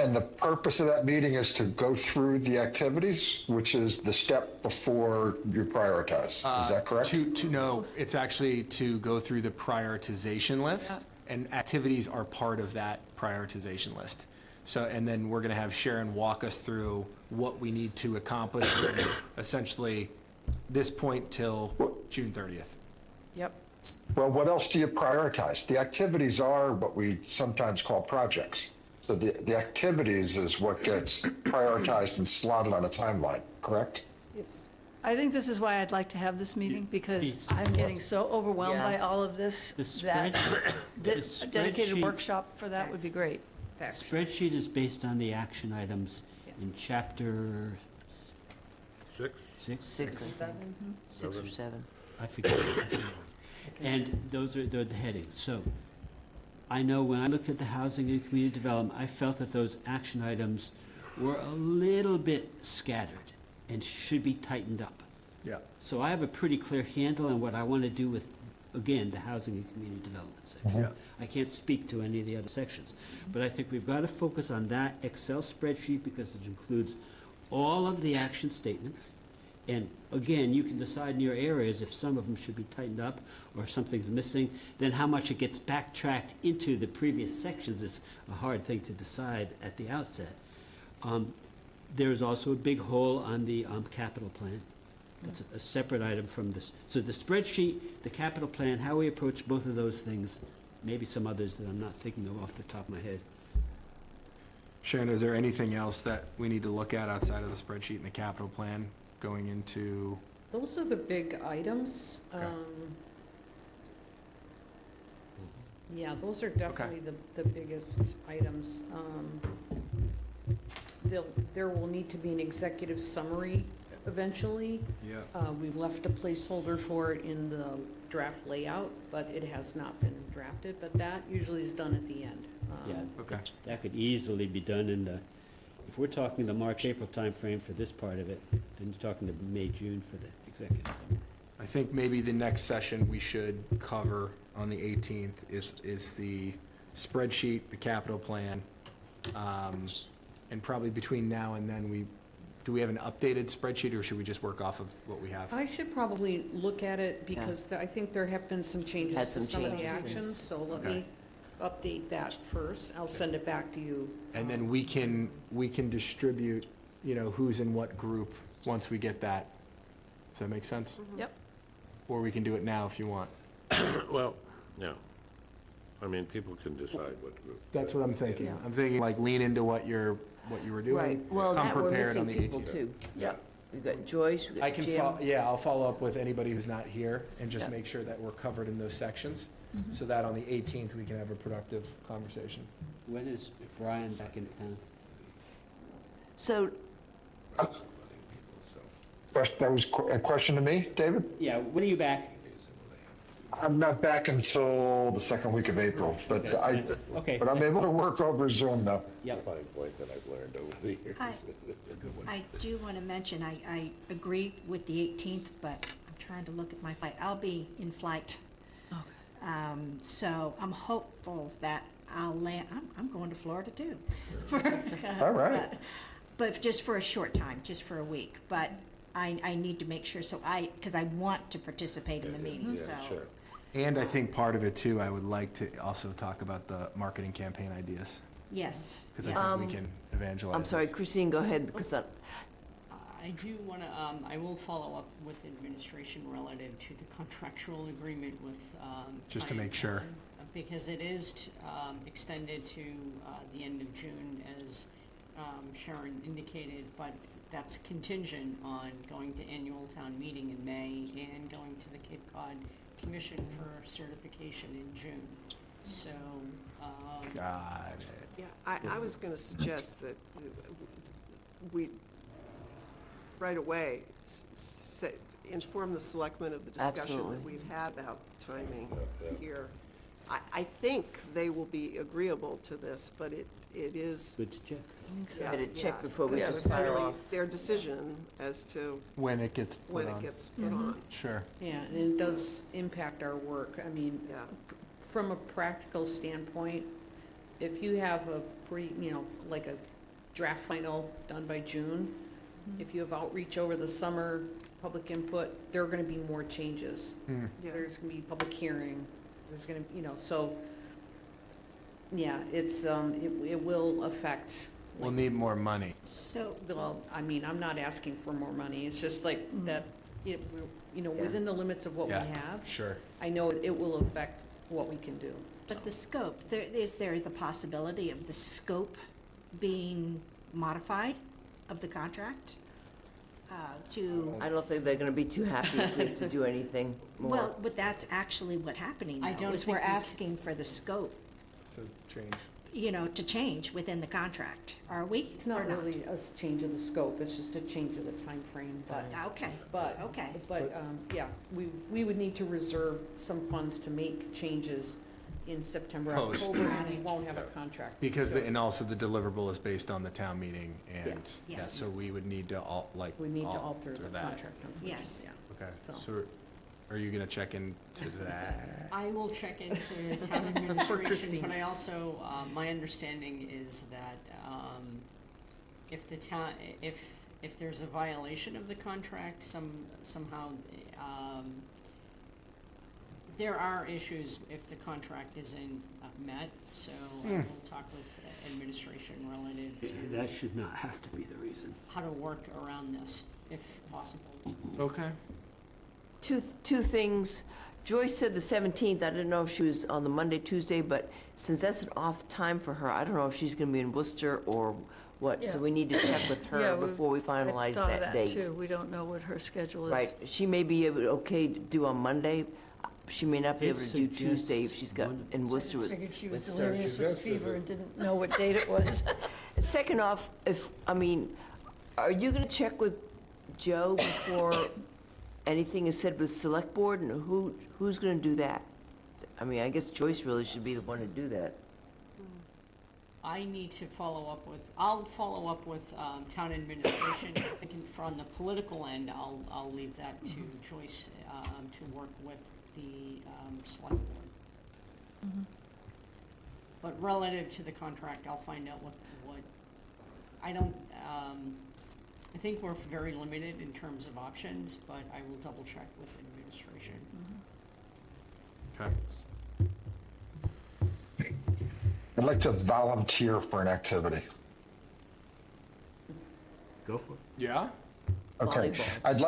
And the purpose of that meeting is to go through the activities, which is the step before you prioritize. Is that correct? No, it's actually to go through the prioritization list, and activities are part of that prioritization list. So, and then we're going to have Sharon walk us through what we need to accomplish from essentially this point till June 30th. Yep. Well, what else do you prioritize? The activities are what we sometimes call projects. So the activities is what gets prioritized and slotted on a timeline, correct? Yes. I think this is why I'd like to have this meeting, because Please. I'm getting so overwhelmed Yeah. by all of this The that spreadsheet- a dedicated spreadsheet- workshop for that would be great. Spreadsheet is based on the action items in chapter 6? 6? 6 or 7. I forget. And those are the headings. So I know when I looked at the housing and community development, I felt that those action items were a little bit scattered and should be tightened up. Yeah. So I have a pretty clear handle on what I want to do with, again, the housing and community development section. Yeah. I can't speak to any of the other sections, but I think we've got to focus on that Excel spreadsheet because it includes all of the action statements. And again, you can decide in your areas if some of them should be tightened up or if something's missing, then how much it gets backtracked into the previous sections is a hard thing to decide at the outset. There's also a big hole on the capital plan. That's a separate item from this. So the spreadsheet, the capital plan, how we approach both of those things, maybe some others that I'm not thinking of off the top of my head. Sharon, is there anything else that we need to look at outside of the spreadsheet and the capital plan going into? Those are the big items. Okay. Yeah, those are definitely the biggest items. There will need to be an executive summary eventually. Yeah. We've left a placeholder for it in the draft layout, but it has not been drafted, but that usually is done at the end. Yeah, Okay. that could easily be done in the, if we're talking the March, April timeframe for this part of it, then you're talking the May, June for the executive summary. I think maybe the next session we should cover on the 18th is the spreadsheet, the capital plan, and probably between now and then do we have an updated spreadsheet, or should we just work off of what we have? I should probably look at it because I think there have been some changes Had to some some of the changes. actions, so let Okay. me update that first. I'll send it back to you. And then we can distribute, who's in what group once we get that. Does that make sense? Yep. Or we can do it now if you want. Well, no. I mean, people can decide what group. That's what I'm thinking. Yeah. I'm thinking like lean into what you were doing. Right, well, Come that we're prepared missing on the people 18th. too. Yeah. We've got Joyce, we've I got can, Jim. I'll follow up with anybody who's not here and just Yeah. make sure that we're covered in those sections, so that on the 18th, we can have a productive conversation. When is Brian back in town? So, That was a question to me, David? Yeah, when are you back? I'm not back until the second week of April, but Okay. but I'm able to work over Zoom though. Yep. Fine point that I've learned over the years. I do want to mention, I agree with the 18th, but I'm trying to look at my flight. I'll be in flight. So I'm hopeful that I'll land, I'm going to Florida too. All right. But just for a short time, just for a week. But I need to make sure, because I want to participate in the meeting, so. Yeah, sure. And I think part of it too, I would like to also talk about the marketing campaign ideas, Yes. because I yes. think we can evangelize. I'm sorry, this. Christine, go ahead, because I do want to, I will follow up with administration relative to the contractual agreement with. Just to Pine make sure. Mountain, Because it is extended to the end of June, as Sharon indicated, but that's contingent on going to annual town meeting in May and going to the Cape Cod Commission for certification in June. So, Got it. Yeah, I was going to suggest that we, right away, inform the selectmen of the discussion Absolutely. that we've had about timing here. I think they will be agreeable to this, but it is. Good to check. Yeah, better check yeah, before we because just it's fire really off. their decision as to When it gets put when on. it gets put on. Sure. Yeah, and it does impact our work. I mean, Yeah. from a practical standpoint, if you have a like a draft final done by June. If you have outreach over the summer, public input, there are gonna be more changes. Yeah. There's gonna be public hearing, there's gonna, so, yeah, it's, it will affect. We'll need more money. So, Well, I mean, I'm not asking for more money, it's just like that, within the limits of what we Yeah. have, Sure. I know it will affect what we can do. but the scope, is there the possibility of the scope being modified of the contract? To, I don't think they're gonna be too happy if we have to do anything more. well, but that's actually what's happening I now, don't is we're think we- asking for the scope, To change. to change within the contract, are we? It's not or really a change of the scope, it's just a change of the timeframe, but, Okay, but, okay. yeah, we would need to reserve some funds to make changes in September, Post. October, and we won't have a contract. Because, and also the deliverable is based on the town meeting, and, yeah, Yes. so we would need to We need to alter the that. contract. unfortunately, Yes. yeah. Okay, So- so are you gonna check into that? I will check into town administration, but I also, my understanding is that, if the town, if there's a violation of the contract, somehow, there are issues if the contract isn't met, so I will talk with administration relative to That should not have to be the reason. how to work around this, if possible. Okay. Two things. Joyce said the 17th. I didn't know if she was on the Monday, Tuesday, but since that's an off time for her, I don't know if she's going to be in Worcester or what. So Yeah. we need to check with Yeah, her we- before we I finalize thought of that that date. too. We don't know what her schedule is. Right. She may be able, okay to do on Monday. She may not be able to do It Tuesday if suggests she's got one- in I Worcester just with. figured she was with surgery. delirious with a fever and didn't know what date it was. And second off, are you going to check with Joe before anything is said with select board, and who's going to do that? I mean, I guess Joyce really should be the one to do that. I need to I'll follow up with town administration. I think from the political end, I'll leave that to Joyce to work with the select board. But relative to the contract, I'll find out what, I don't, I think we're very limited in terms of options, but I will double check with administration. Okay. I'd like to volunteer for an activity. Go for it. Yeah? Okay, Volleyball. I'd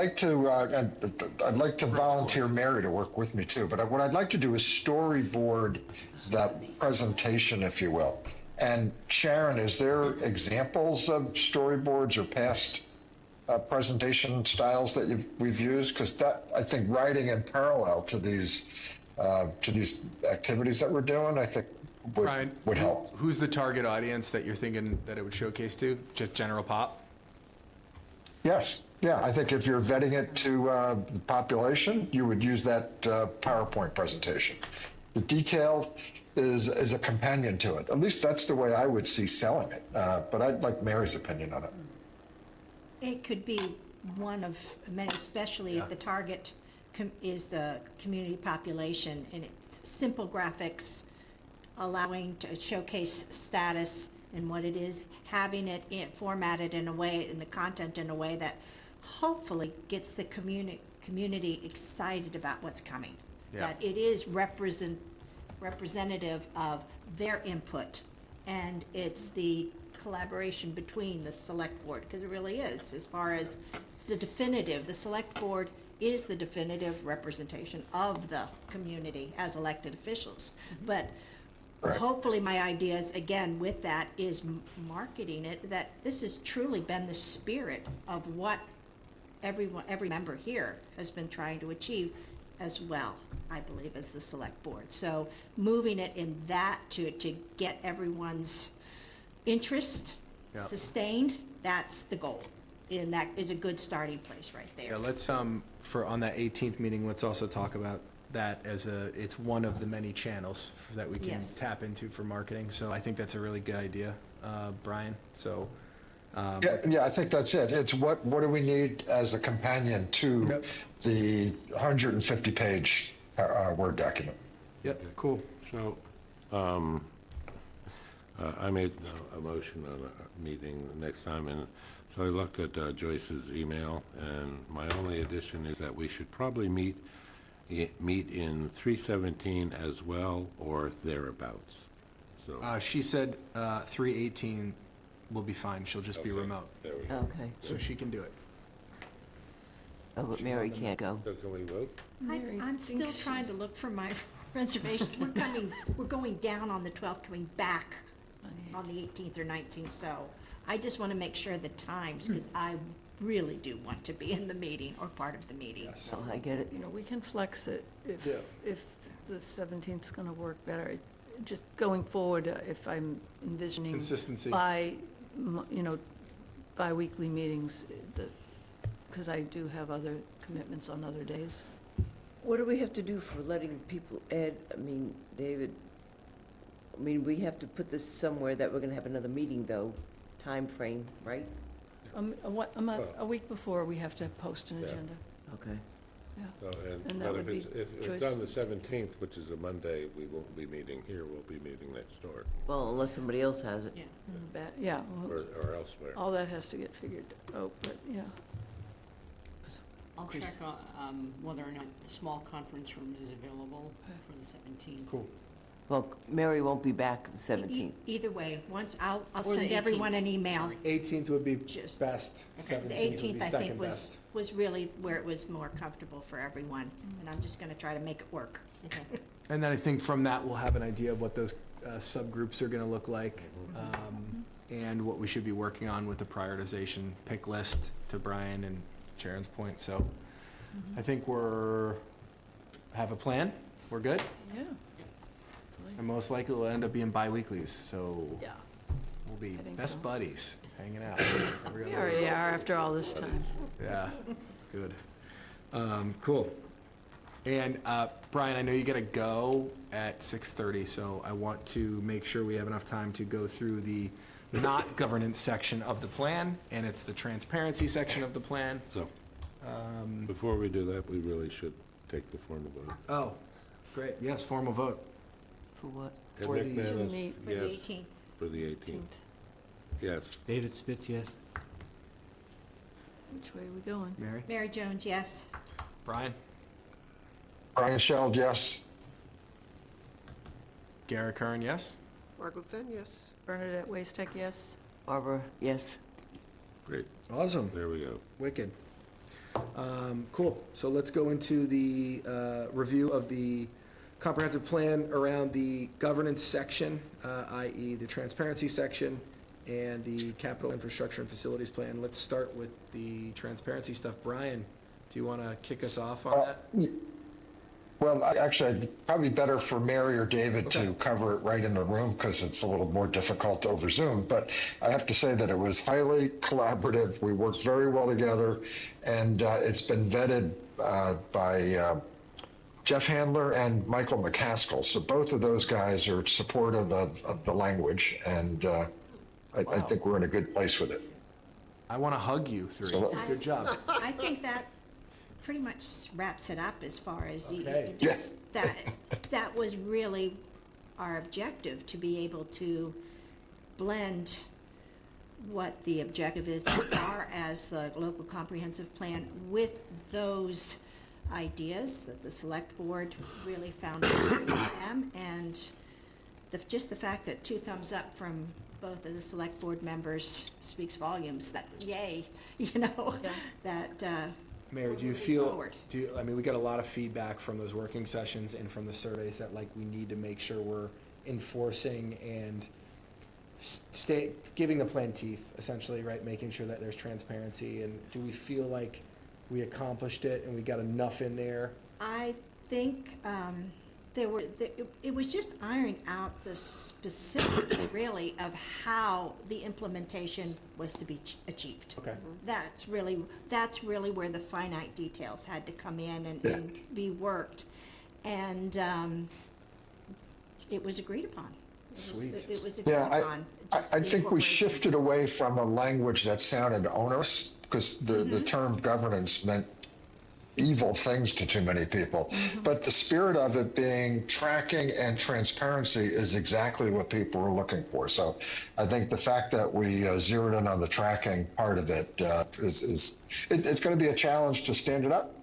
like to volunteer Mary to work with me too, but what I'd like to do is storyboard that presentation, if you will. And Sharon, is there examples of storyboards or past presentation styles that we've used? Because that, I think, writing in parallel to these activities that we're doing, I think Brian, would help. Who's the target audience that you're thinking that it would showcase to? Just general pop? Yes, yeah, I think if you're vetting it to the population, you would use that PowerPoint presentation. The detail is a companion to it. At least that's the way I would see selling it. But I'd like Mary's opinion on it. It could be one of many, especially if the target is the community population, and it's simple graphics allowing to showcase status and what it is, having it formatted in a way, in the content in a way that hopefully gets the community excited about what's coming. Yeah. That it is representative of their input, and it's the collaboration between the select board, because it really is, as far as the select board is the definitive representation of the community as elected officials. But Right. hopefully my ideas, again, with that, is marketing it, that this has truly been the spirit of what every member here has been trying to achieve as well, I believe, as the select board. So moving it in that to get everyone's interest Yeah. sustained, that's the goal. And that is a good starting place right Yeah, there. let's, on that 18th meeting, let's also talk about that as it's one of the many channels that we can Yes. tap into for marketing. So I think that's a really good idea, Brian. So, Yeah, I think that's it. It's what do we need as a companion to Yep. the 150-page Word document? yep, cool. So, I made a motion on a meeting next time, and so I looked at Joyce's email, and my only addition is that we should probably meet in 317 as well, or thereabouts. So, She said 318 will be fine. She'll just be Okay. remote, there we go. Okay. so she can do it. Oh, but She's Mary on the can't go. So can we vote? Mary I'm still thinks trying to she's look for my reservation. We're going down on the 12th, coming back on the 18th or 19th, so I just want to make sure the times, because I really do want to be in the meeting or part of the meeting. Yes. So I get it. You know, we can flex it Yeah. if the 17th's going to work better. Just going forward, if I'm envisioning Consistency. bi-weekly meetings, because I do have other commitments on other days. What do we have to do for letting people, Ed, David, we have to put this somewhere that we're gonna have another meeting though, time frame, right? A week before, we have to post an Yeah. agenda. Okay. So, And that but would be if it's Joyce. on the 17th, which is a Monday, we won't be meeting here, we'll be meeting next door, Well, unless somebody else has it. Yeah. Yeah, well, or elsewhere. all that has to get figured out, but yeah. I'll check whether or not the small conference room is available for the 17th. Cool. Well, Mary won't be back the 17th. Either way, I'll Or the send everyone 18th, an email. sorry. 18th would be Just- best. The 17th would be 18th, I think, second was, best. was really where it was more comfortable for everyone, and I'm just gonna try to make it work. Okay. And then I think from that, we'll have an idea of what those subgroups are going to look like, and what we should be working on with the prioritization pick list, to Brian and Sharon's point. So I think have a plan. We're good. Yeah. And most likely it'll end up being bi-weeklies, so Yeah. we'll be I think best so. buddies, hanging out. We already are after all this time. Yeah, good. Cool. And Brian, I know you gotta go at 6:30, so I want to make sure we have enough time to go through the not governance section of the plan, and it's the transparency section of the plan. So, before we do that, we really should take the formal vote. Oh, great, yes, formal vote. For what? And For Nick these- Manis, meet For the yes, 18th. for the 18th. Yes. David Spitz, yes. Which way are we going? Mary? Mary Jones, yes. Brian? Brian Sheld, yes. Garrett Curran, yes? Margot Fenn, yes. Bernadette Waste yes? Barbara, yes. Great, Awesome. there we go. Wicked. Cool. So let's go into the review of the comprehensive plan around the governance section, i.e. the transparency section, and the capital infrastructure and facilities plan. Let's start with the transparency stuff. Brian, do you want to kick us off on that? Well, actually, it'd probably better for Mary or David Okay. to cover it right in the room because it's a little more difficult over Zoom. But I have to say that it was highly collaborative. We worked very well together, and it's been vetted by Jeff Handler and Michael McCaskill. So both of those guys are supportive of the language, and I think we're in a good place with it. I want to hug you three. So- Good job. I think that pretty much wraps it up as far as Okay. Yeah. that was really our objective, to be able to blend what the objective is as far as the local comprehensive plan with those ideas that the select board really found important to them, and just the fact that 2 thumbs up from both of the select board members speaks volumes, that yay, that Mary, do you moving feel, forward. we got a lot of feedback from those working sessions and from the surveys that we need to make sure we're enforcing and giving the plan teeth, essentially, right? Making sure that there's transparency. And do we feel like we accomplished it and we got enough in there? I think it was just ironing out the specifics, really, of how the implementation was to be achieved. Okay. That's really where the finite details had to come in and be worked. And it was agreed upon. Sweet. It was agreed Yeah, upon. just I the think we incorporation. shifted away from a language that sounded onerous, because the term governance meant evil things to too many people. But the spirit of it being tracking and transparency is exactly what people are looking for. So I think the fact that we zeroed in on the tracking part of it it's going to be a challenge to stand it up.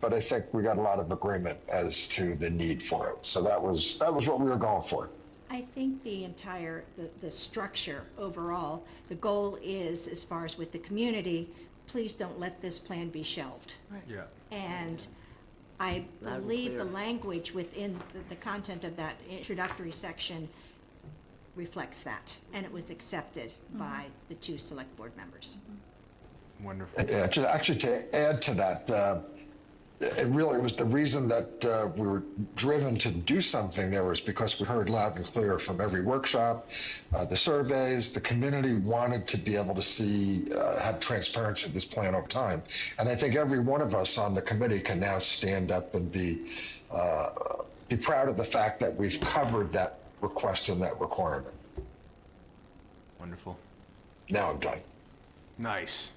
But I think we got a lot of agreement as to the need for it. So that was what we were going for. I think the entire, the structure overall, the goal is, as far as with the community, please don't let this plan be shelved. Yeah. And I Loud and believe the clear. language within the content of that introductory section reflects that, and it was accepted by the two select board members. Wonderful. Yeah, actually, to add to that, it really was the reason that we were driven to do something there was because we heard loud and clear from every workshop, the surveys, the community wanted to be able to see, have transparency of this plan over time. And I think every one of us on the committee can now stand up and be proud of the fact that we've covered that request and that requirement. Wonderful. Now I'm done. Nice.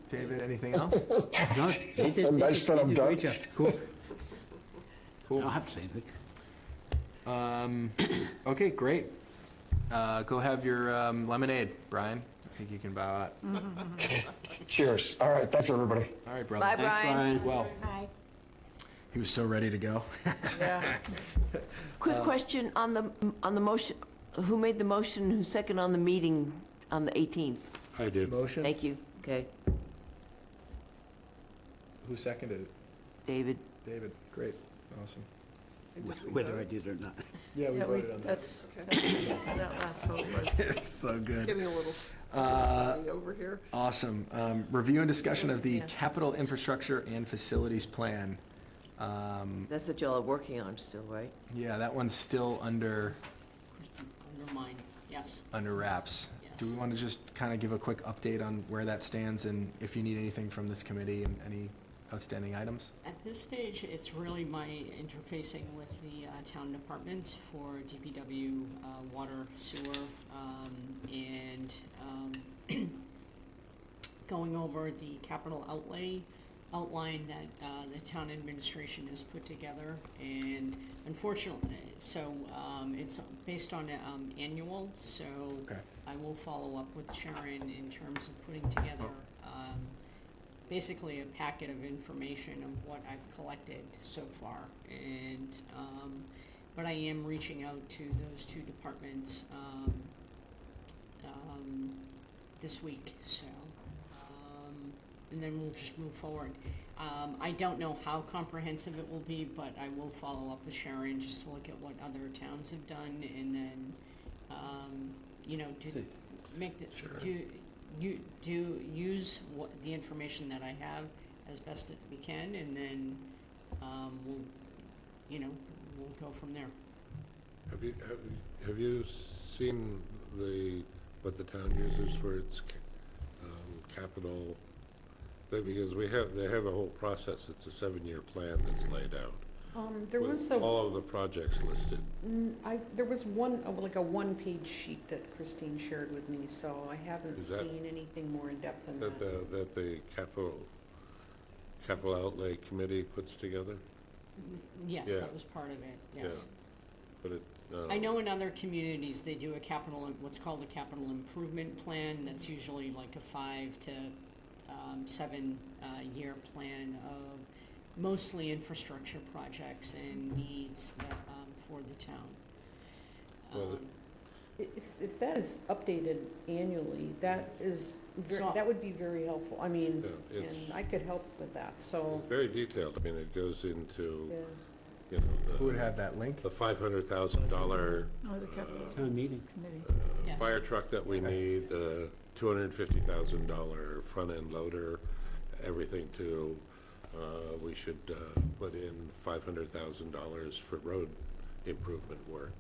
David, anything else? No, they did, Nice that I'm a done. great job. Cool. Cool. I don't have to say anything. Okay, great. Go have your lemonade, Brian. I think you can bow out. Cheers. All right. Thanks, everybody. All right, brother. Bye, Thanks, Brian. Well, Aye. he was so ready to go. Quick question on the motion, who made the motion, who seconded on the meeting on the 18th? I did. Motion? Thank you, okay. Who seconded it? David? David. Great. Awesome. Whether I did or not. Yeah, we Yeah, voted on that. that's, that last vote was. It's so good. Getting a little over here. Awesome. Review and discussion of the Yes. capital infrastructure and facilities plan. That's what y'all are working on still, right? Yeah, that one's still under Undermine, yes. wraps. Do we Yes. want to just kind of give a quick update on where that stands and if you need anything from this committee and any outstanding items? At this stage, it's really my interfacing with the town departments for DPW, water, sewer, and going over the capital outlay outline that the town administration has put together. And unfortunately, so it's based on annual, so Okay. I will follow up with Sharon in terms of putting together basically a packet of information of what I've collected so far. And, but I am reaching out to those two departments this week, so, and then we'll just move forward. I don't know how comprehensive it will be, but I will follow up with Sharon just to look at what other towns have done, and then, you know, make the, use what, the information that I have as best as we can, and then, we'll, you know, we'll go from there. Have you seen what the town uses for its capital? Because they have a whole process. It's a 7-year plan that's laid out. There with was all of the projects listed. there was one, like a one-page sheet that Christine shared with me, so I haven't Is that- seen anything more in-depth than That the capital outlay committee puts together? Yes, Yeah. that was part of it, yes. But it, I know in other communities, they do a capital, what's called a capital improvement plan, that's usually like a 5 to 7 year plan of mostly infrastructure projects and needs that, for the town. Well, If that is updated annually, that is, So- that would be very helpful. I mean, Yeah, it's- and I could help with that, so, very detailed. I mean, it goes into, yeah. you know, Who would have that link? the $500,000 Oh, the capital Town meeting. committee. Yes. fire truck that we need, $250,000 front-end loader, everything to, we should put in $500,000 for road improvement work.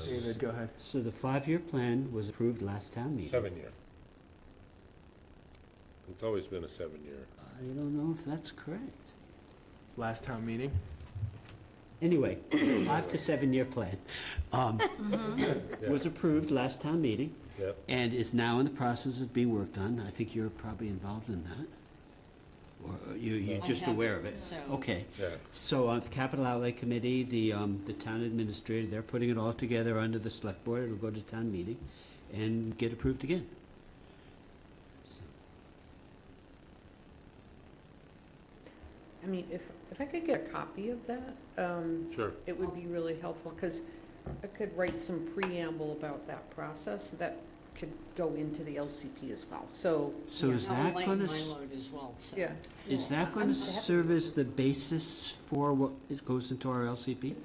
David, go ahead. So the 5-year plan was approved last town meeting. 7-year. It's always been a 7-year. I don't know if that's correct. Last town meeting? Anyway, 5 to 7-year plan was approved last town meeting Yep. and is now in the process of being worked on. I think you're probably involved in that. Or you're I just have aware it, of it? so- Okay. Yeah. So on the capital outlay committee, the town administrator, they're putting it all together under the select board. It'll go to town meeting and get approved again. So, I mean, if I could get a copy of that, Sure. it would be really helpful, because I could write some preamble about that process that could go into the LCP as well, so. So yeah. is I'll that lighten gonna, my load as well, so. Yeah. is that gonna serve as the basis for what goes into our LCP?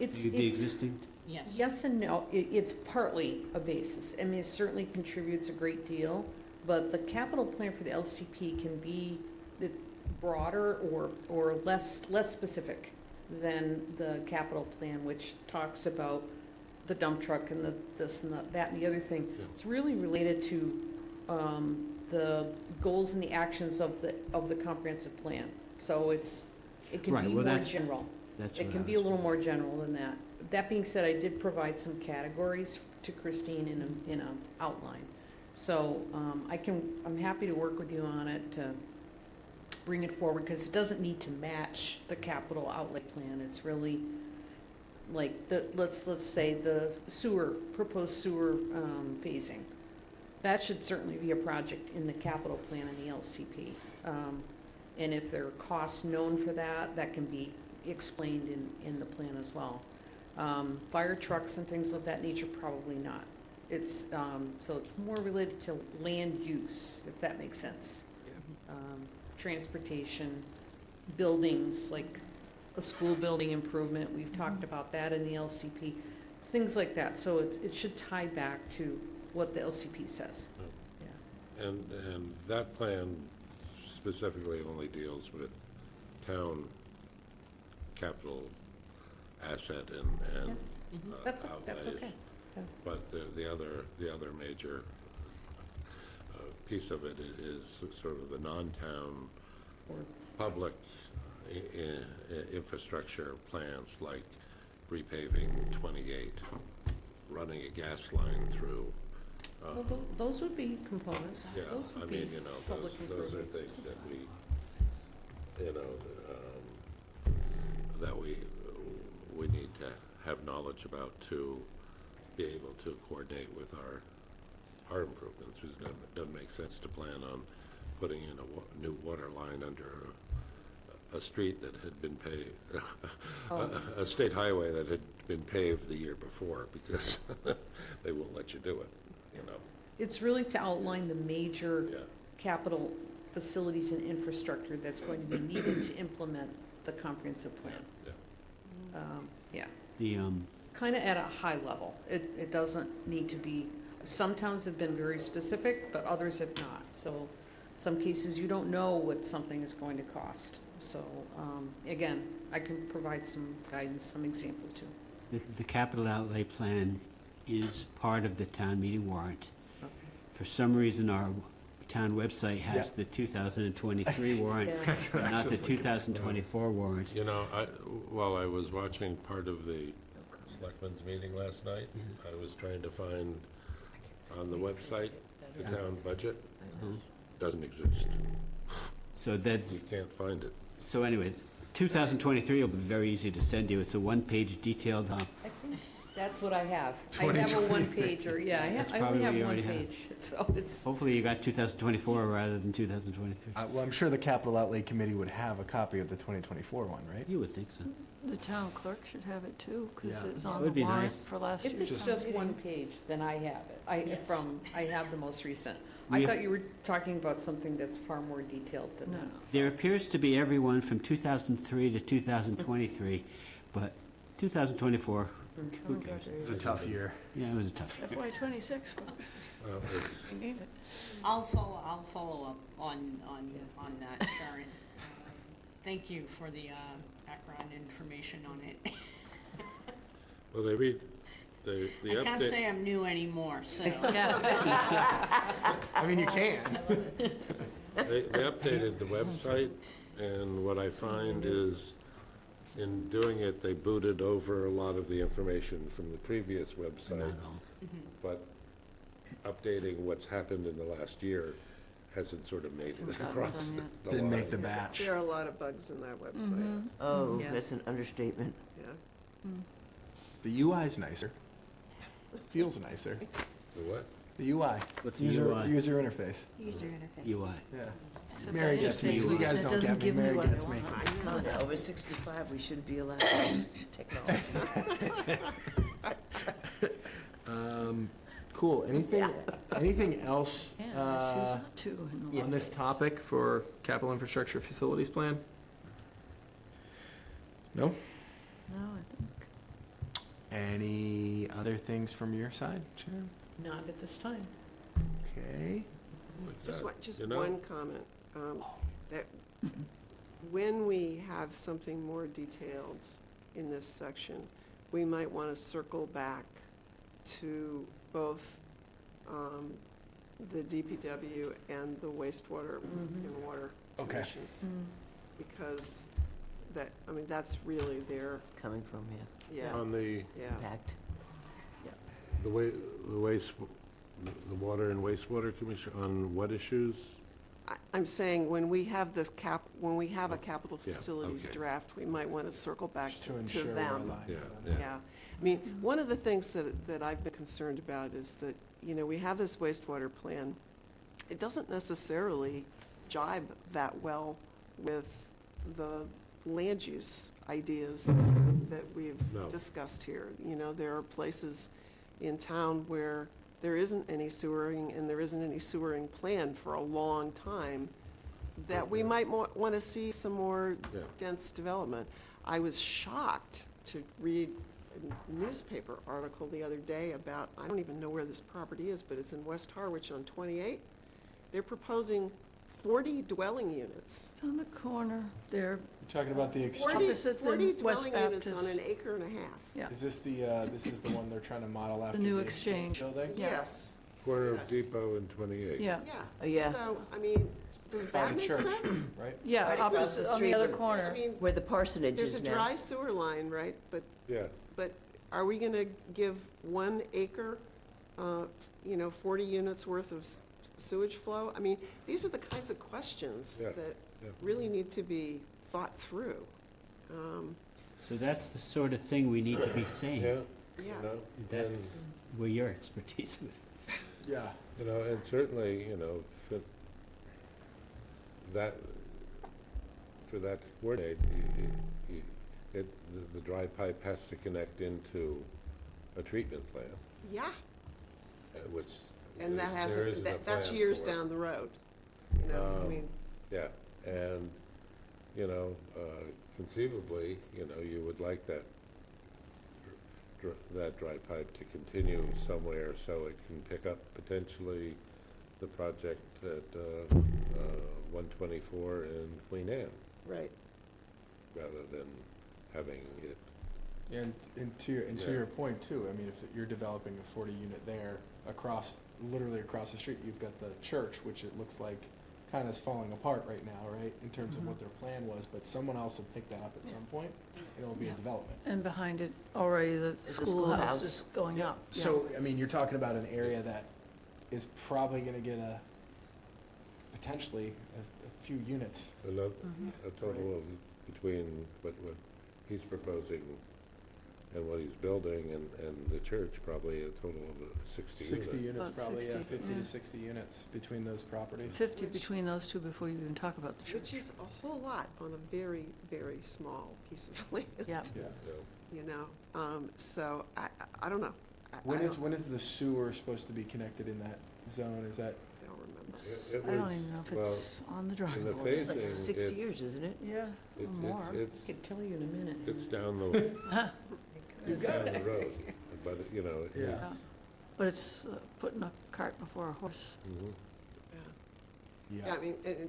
It's, The it's, existing? Yes. yes and no. It's partly a basis. I mean, it certainly contributes a great deal, but the capital plan for the LCP can be broader or less specific than the capital plan, which talks about the dump truck and the this and that and the other thing. Yeah. It's really related to the goals and the actions of the comprehensive plan. So it can Right, be well, more that's- general. That's It what can I be a was- little more general than that. That being said, I did provide some categories to Christine in a outline. So I'm happy to work with you on it to bring it forward, because it doesn't need to match the capital outlay plan. It's really like let's say the proposed sewer phasing. That should certainly be a project in the capital plan and the LCP. And if there are costs known for that, that can be explained in the plan as well. Fire trucks and things of that nature, probably not. It's, so it's more related to land use, if that makes sense. Transportation, buildings, like a school building improvement, we've talked about that in the LCP, things like that. So it should tie back to what the LCP says. Yeah. And that plan specifically only deals with town capital asset and That's outlays. okay. Yeah. But the other major piece of it is sort of the non-town Or- public infrastructure plans, like repaving 28, running a gas line through. Well, those would be components. Yeah, Those would I be mean, you know, public those are improvements. things that we, you know, that we need to have knowledge about to be able to coordinate with our improvements. Because it doesn't make sense to plan on putting in a new water line under a street that had been paved, a state highway that had been paved the year before, because they won't let you do it, you know. It's really to outline the major Yeah. capital facilities and infrastructure that's going to be needed to implement the comprehensive plan. Yeah. Yeah, The, kind of at a high level. It doesn't need to be, some towns have been very specific, but others have not. So some cases, you don't know what something is going to cost. So, again, I can provide some guidance, some examples too. the capital outlay plan is part of the town meeting warrant. Okay. For some reason, our town website has the 2023 warrant, Yeah. That's what I not the was looking at. 2024 warrant. You know, while I was watching part of the selectmen's meeting last night, I was trying to find on the website, the town budget, doesn't exist. So that, You can't find it. so anyway, 2023 will be very easy to send you. It's a one-page detailed, I think that's what I have. I have a 2023. one-pager, yeah, That's I probably only have what you one already have. page, so it's, hopefully you got 2024 rather than 2023. Well, I'm sure the capital outlay committee would have a copy of the 2024 one, right? You would think so. The town clerk should have it too, because Yeah. it's That on would the be warrant nice. for last if year's it's town just meeting. one page, then I have it. Yes. I have the most recent. We- I thought you were talking about something that's far more detailed than No. that. There appears to be everyone from 2003 to 2023, but 2024, who cares? It's a tough year. Yeah, it was a tough year. FY '26, folks, Well, it's, we need it. I'll follow up on that, Sharon. Thank you for the background information on it. well, the I can't update, say I'm new anymore, so. I mean, you can. they updated the website, and what I find is, in doing it, they booted over a lot of the information from the previous website, but updating what's happened in the last year hasn't sort of made it Hasn't gotten across done the Didn't make line. the batch. There are a lot of bugs in that website, Oh, Yes. that's an understatement. yeah. The UI's nicer. Feels nicer. The what? The UI. What's the user, UI? User interface. User interface. UI. Yeah. Except Mary that gets me. interface You was- guys it don't doesn't get me. give Mary what I gets me. want. I'm telling you, over 65, we shouldn't be allowed to use technology. Cool. Anything else Yeah, choose not to. in a lot on of this cases. topic for capital infrastructure facilities plan? No? No, I think. Any other things from your side, Sharon? Not at this time. Okay. Just You know- one comment, that when we have something more detailed in this section, we might want to circle back to both the DPW and the wastewater and water Okay. commissions. Because that, I mean, that's really their, Coming from, yeah, On the, yeah. impact. the water and wastewater commission, on what issues? I'm saying when we have this when we have a capital Yeah, facilities okay. draft, we might want to circle back Just to to ensure we're them. aligned. Yeah, on yeah. that. Yeah, I mean, one of the things that I've been concerned about is that, you know, we have this wastewater plan. It doesn't necessarily jibe that well with the land use ideas that we've No. discussed here. You know, there are places in town where there isn't any sewering, and there isn't any sewering planned for a long time, that we might want to see some more Yeah. dense development. I was shocked to read a newspaper article the other day about, I don't even know where this property is, but it's in West Harwich on 28. They're proposing 40 dwelling units. It's on the corner there. You're talking about the 40 Opposite the 40 West dwelling units on Baptist. an acre and a half. Yeah. Is this this is the one they're trying to model after new the exchange. building? Yeah. Yes, Corner of Yes. Depot and 28. Yeah, yeah. Oh, yeah. So, I mean, does By that the make church, sense? right? yeah, Right across opposite, the on the street other was- I corner. mean, Where the parsonage there's is a now. dry sewer line, right? Yeah, But are we gonna give 1 acre, 40 units worth of sewage flow? I mean, these are the kinds of questions Yeah, that yeah. really need to be thought through. So that's the sort of thing we need to be saying. yeah, Yeah, you know, That's where your expertise is. Yeah. and certainly, for that, to coordinate, the dry pipe has to connect into a treatment plant, yeah, which. and that there isn't hasn't, a that's plan years for. down the road, I Um, mean, Yeah, and, conceivably, you would like that dry pipe to continue somewhere so it can pick up potentially the project at 124 in Queen Anne, right. rather than having it, And to Yeah. your point too, I mean, if you're developing a 40 unit there literally across the street, you've got the church, which it looks like kind of is falling apart right now, right? In terms of what their plan was, but someone else will pick that up at some point, and it'll be a development. And behind it, already the a schoolhouse schoolhouse. is going up. Yeah. So, I mean, you're talking about an area that is probably gonna get potentially a few units. a total of between what he's proposing and what he's building and the church, probably a total of 60 units. 60 units, About probably, 60, 50 yeah. to 60 units between those properties. 50 between those two before you even talk about the Which church. is a whole lot on a very, very small piece of land. Yeah. Yeah. So I don't know. When I is the sewer supposed to be connected in that zone? Is that, don't remember. It I don't was- even know if well, it's on the in driveway. the It's like phasing, 6 years, isn't it? Yeah, or more. It's, I can tell you in a minute. it's down the, it's down the road, but, Yeah. But it's putting a cart before a horse. mhm. Yeah, yeah, I mean, Do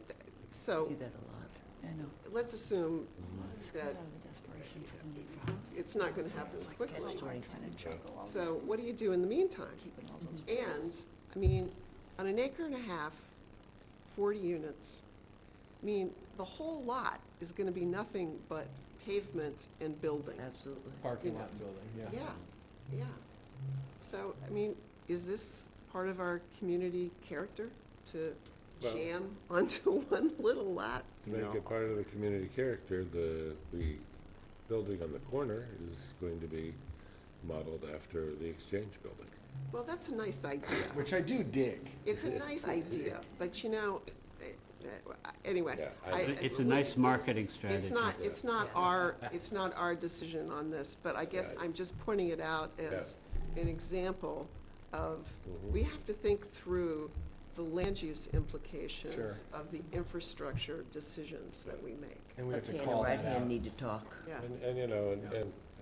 that a lot. I know. let's assume This that comes out of the desperation for the need for houses. it's not gonna happen It's like quickly. catch 22 and juggle all So this, what do you do in the meantime? keeping all those And, places. I mean, on an acre and a half, 40 units, I mean, the whole lot is gonna be nothing but pavement and building. Absolutely. parking you lot know. building, yeah. Yeah, yeah. So, I mean, is this part of our community character to jam onto one little lot. To make it part of the community character, the building on the corner is going to be modeled after the Exchange building. Well, that's a nice idea. Which I do dig. It's a nice idea, but anyway. Yeah, It's a nice marketing strategy. It's not our decision on this, but I guess Right. I'm just pointing it out as an example of, we have to think through the land use implications of the infrastructure decisions that we make. And we have to Okay, and the call right that hand out. need to talk. Yeah, And you know,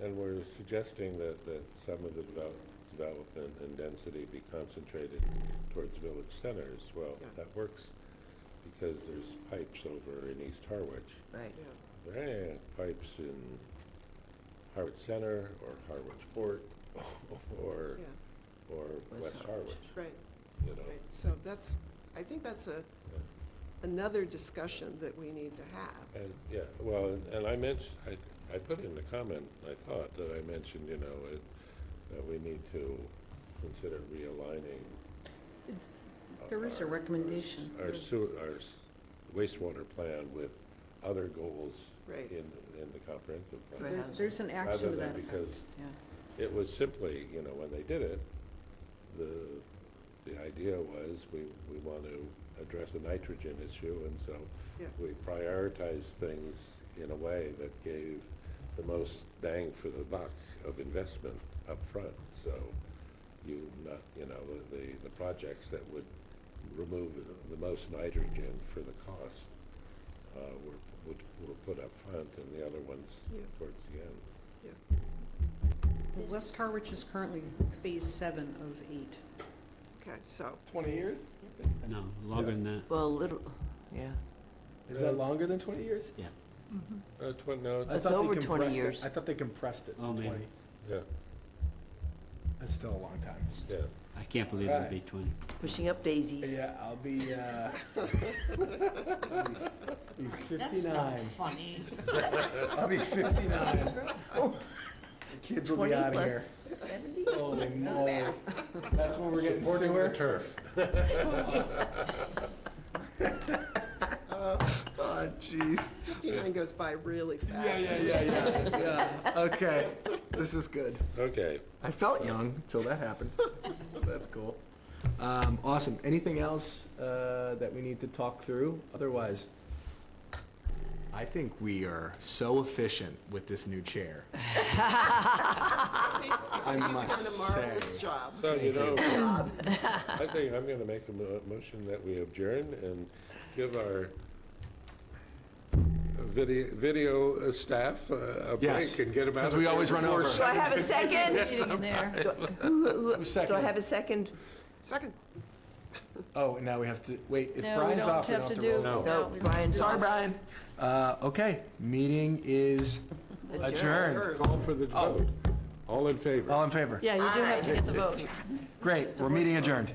and we're suggesting that some of the development and density be concentrated towards village centers. Well, Yeah. that works because there's pipes over in East Harwich. Right. yeah. There ain't pipes in Harwich Center or Harwich Port or, Yeah. or West Harwich, Right, you know. right. So I think that's another discussion that we need to have. And, yeah, well, and I mentioned, I put in the comment, I thought that I mentioned, you know, that we need to consider realigning There is a recommendation. our wastewater plan with other goals Right. in the comprehensive Right. plan. There's an action Rather to than that effect. because Yeah. it was simply, you know, when they did it, the idea was we want to address the nitrogen issue, and so Yeah. we prioritized things in a way that gave the most bang for the buck of investment up front. So you know, the projects that would remove the most nitrogen for the cost were put up front, and the other ones Yeah. towards the end. Well, West Harwich is currently phase 7 of 8. Okay, so, 20 years? No, longer than that. Well, yeah. Is that longer than 20 years? Yeah. No, I It's thought they over 20 compressed it. years. I thought they compressed it to Oh, maybe. 20. yeah, That's still a long time. yeah. I can't believe it'd be 20. Pushing up daisies. Yeah, I'll be 59. Funny. I'll be 59. The kids will be 20 out of plus here. 70? Holy moly. That's when we're getting Supporting the sewer? turf. Oh, jeez. 59 goes by really fast. Yeah. Okay, this is good. Okay. I felt young until that happened. That's cool. Awesome. Anything else that we need to talk through? Otherwise, I think we are so efficient with this new chair. I You've must done a marvelous say. job. So, you know, I think I'm going to make a motion that we adjourn and give our video staff a Yes, break and get them out of because we here always run before over. Do I have a second? Getting in there. Who's Do I second? have a second? Second. Oh, and now we have to, wait, if No, we Brian's don't off, we have don't to have to do. roll. No. No, Brian's Sorry, off. Brian. Okay, meeting is adjourned. Call for the Oh. vote. All in favor? All in favor? Yeah, you do have to get the vote. Great, we're meeting adjourned.